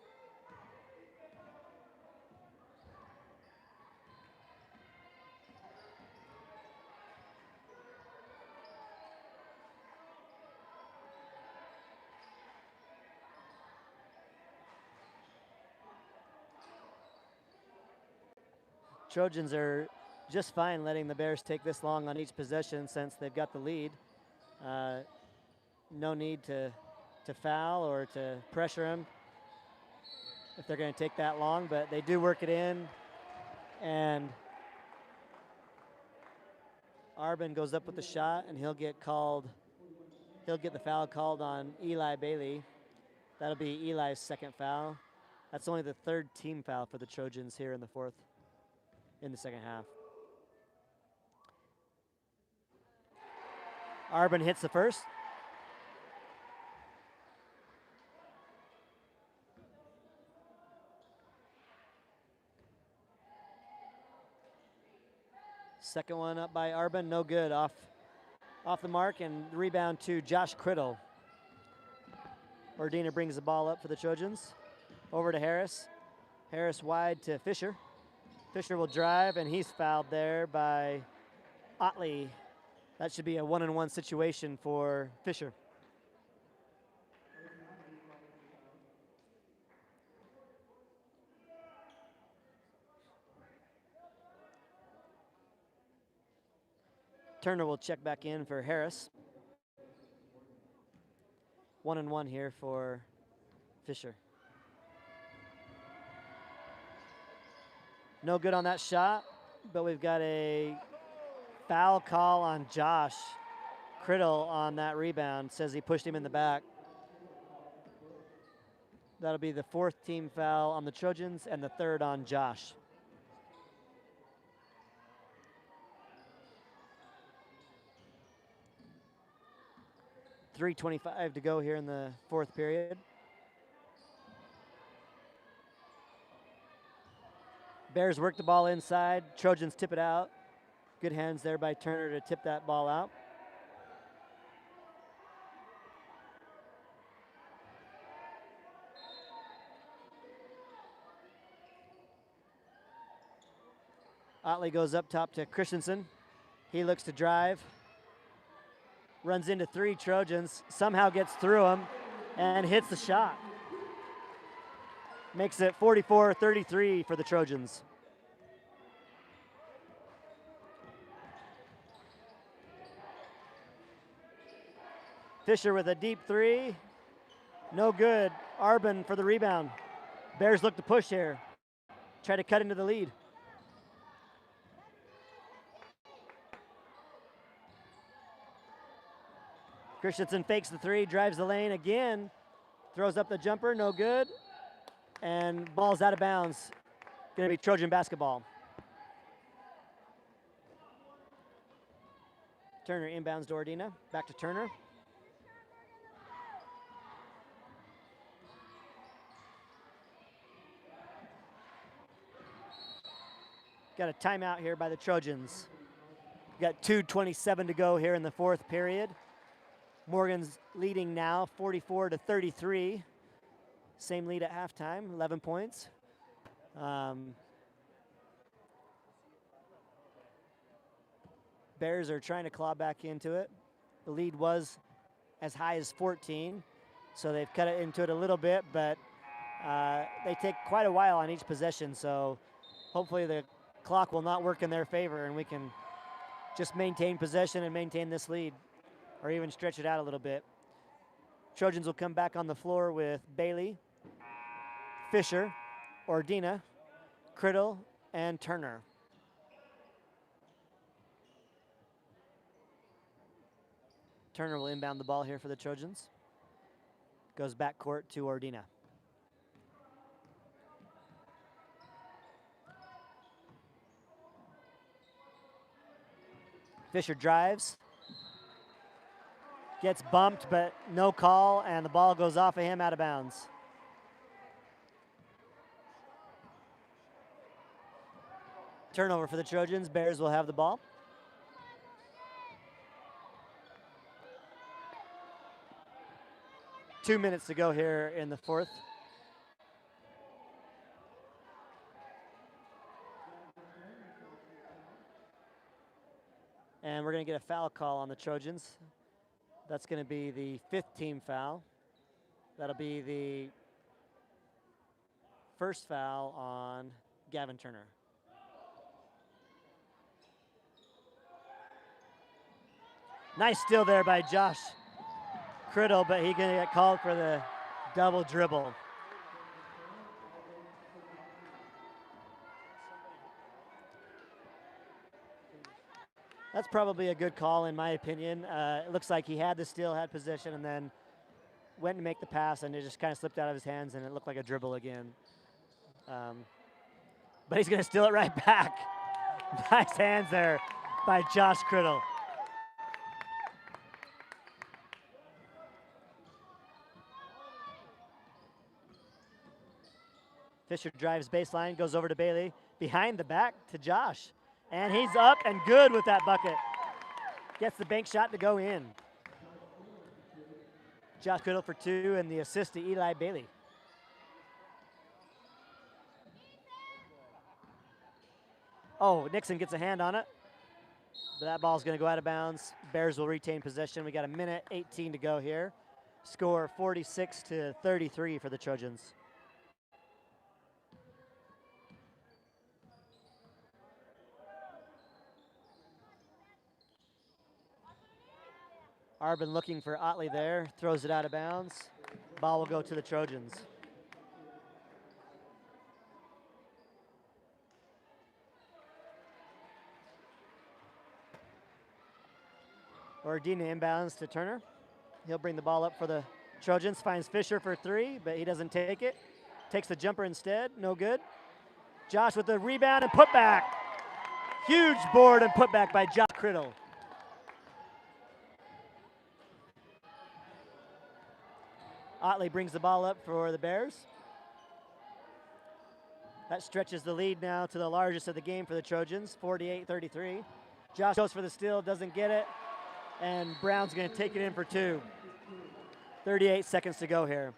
Trojans are just fine letting the Bears take this long on each possession since they've got the lead. No need to foul or to pressure them if they're going to take that long, but they do work it in. And Arbin goes up with the shot, and he'll get the foul called on Eli Bailey. That'll be Eli's second foul. That's only the third team foul for the Trojans here in the second half. Arbin hits the first. Second one up by Arbin, no good, off the mark, and rebound to Josh Criddle. Ordina brings the ball up for the Trojans. Over to Harris. Harris wide to Fisher. Fisher will drive, and he's fouled there by Otley. That should be a 1-on-1 situation for Fisher. Turner will check back in for Harris. 1-on-1 here for Fisher. No good on that shot, but we've got a foul call on Josh Criddle on that rebound. Says he pushed him in the back. That'll be the fourth team foul on the Trojans and the third on Josh. .325 to go here in the fourth period. Bears work the ball inside. Trojans tip it out. Good hands there by Turner to tip that ball out. Otley goes up top to Christensen. He looks to drive. Runs into three Trojans. Somehow gets through them and hits the shot. Makes it 44-33 for the Trojans. Fisher with a deep three. No good. Arbin for the rebound. Bears look to push here. Try to cut into the lead. Christensen fakes the three, drives the lane again, throws up the jumper, no good, and ball's out of bounds. Gonna be Trojan basketball. Turner inbounds to Ordina, back to Turner. Got a timeout here by the Trojans. Got 2:27 to go here in the fourth period. Morgan's leading now, 44-33. Same lead at halftime, 11 points. Bears are trying to claw back into it. The lead was as high as 14, so they've cut it into it a little bit, but they take quite a while on each possession, so hopefully the clock will not work in their favor and we can just maintain possession and maintain this lead, or even stretch it out a little bit. Trojans will come back on the floor with Bailey, Fisher, Ordina, Criddle, and Turner. Turner will inbound the ball here for the Trojans. Goes back court to Ordina. Fisher drives. Gets bumped, but no call, and the ball goes off of him out of bounds. Turnover for the Trojans. Bears will have the ball. Two minutes to go here in the fourth. And we're going to get a foul call on the Trojans. That's going to be the fifth team foul. That'll be the first foul on Gavin Turner. Nice steal there by Josh Criddle, but he's going to get called for the double dribble. That's probably a good call in my opinion. It looks like he had the steal, had possession, and then went to make the pass, and it just kind of slipped out of his hands, and it looked like a dribble again. But he's going to steal it right back. Nice hands there by Josh Criddle. Fisher drives baseline, goes over to Bailey, behind the back to Josh. And he's up and good with that bucket. Gets the bank shot to go in. Josh Criddle for two, and the assist to Eli Bailey. Oh, Nixon gets a hand on it. But that ball's going to go out of bounds. Bears will retain possession. We got a minute 18 to go here. Score 46-33 for the Trojans. Arbin looking for Otley there, throws it out of bounds. Ball will go to the Trojans. Ordina inbounds to Turner. He'll bring the ball up for the Trojans, finds Fisher for three, but he doesn't take it. Takes the jumper instead, no good. Josh with the rebound and putback. Huge board and putback by Josh Criddle. Otley brings the ball up for the Bears. That stretches the lead now to the largest of the game for the Trojans, 48-33. Josh goes for the steal, doesn't get it, and Brown's going to take it in for two. 38 seconds to go here.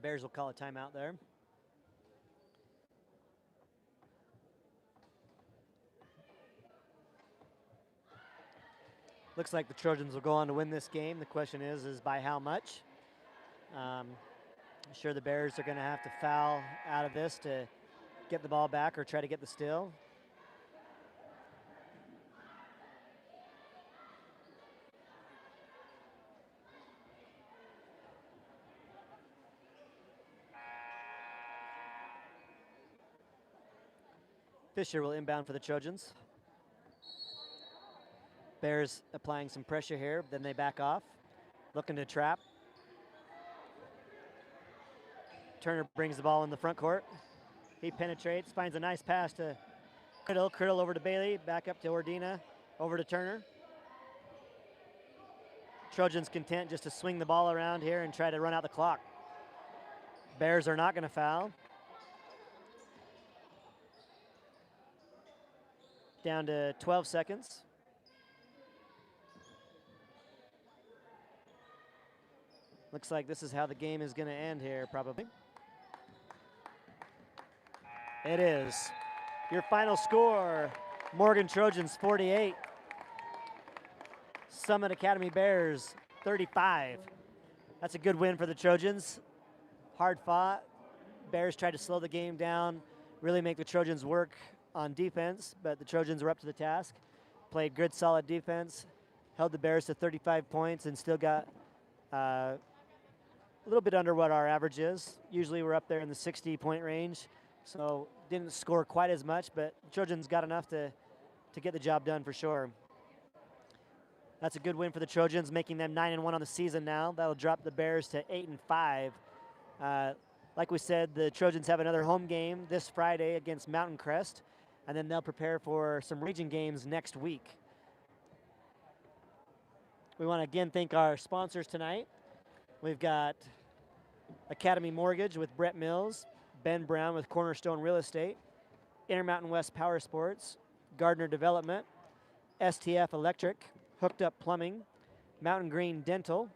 Bears will call a timeout there. Looks like the Trojans will go on to win this game. The question is by how much? I'm sure the Bears are going to have to foul out of this to get the ball back or try to get the steal. Fisher will inbound for the Trojans. Bears applying some pressure here, then they back off, looking to trap. Turner brings the ball in the front court. He penetrates, finds a nice pass to Criddle. Criddle over to Bailey, back up to Ordina, over to Turner. Trojans content just to swing the ball around here and try to run out the clock. Bears are not going to foul. Down to 12 seconds. Looks like this is how the game is going to end here, probably. It is. Your final score, Morgan Trojans 48. Summit Academy Bears 35. That's a good win for the Trojans. Hard fought. Bears tried to slow the game down, really make the Trojans work on defense, but the Trojans were up to the task. Played good, solid defense, held the Bears to 35 points, and still got a little bit under what our average is. Usually we're up there in the 60-point range, so didn't score quite as much, but the Trojans got enough to get the job done for sure. That's a good win for the Trojans, making them 9-1 on the season now. That'll drop the Bears to 8-5. Like we said, the Trojans have another home game this Friday against Mountain Crest, and then they'll prepare for some region games next week. We want to again thank our sponsors tonight. We've got Academy Mortgage with Brett Mills, Ben Brown with Cornerstone Real Estate, Intermountain West Power Sports, Gardner Development, STF Electric, Hooked Up Plumbing, Mountain Green Dental,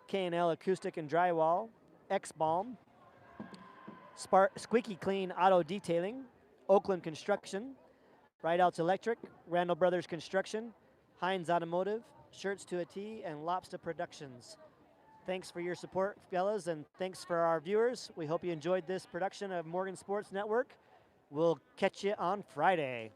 K&L Acoustic and Drywall, X-Balm, Squeaky Clean Auto Detailing, Oakland Construction, Rideouts Electric, Randall Brothers Construction, Hines Automotive, Shirts to a T, and Lobster Productions. Thanks for your support, fellas, and thanks for our viewers. We hope you enjoyed this production of Morgan Sports Network. We'll catch you on Friday.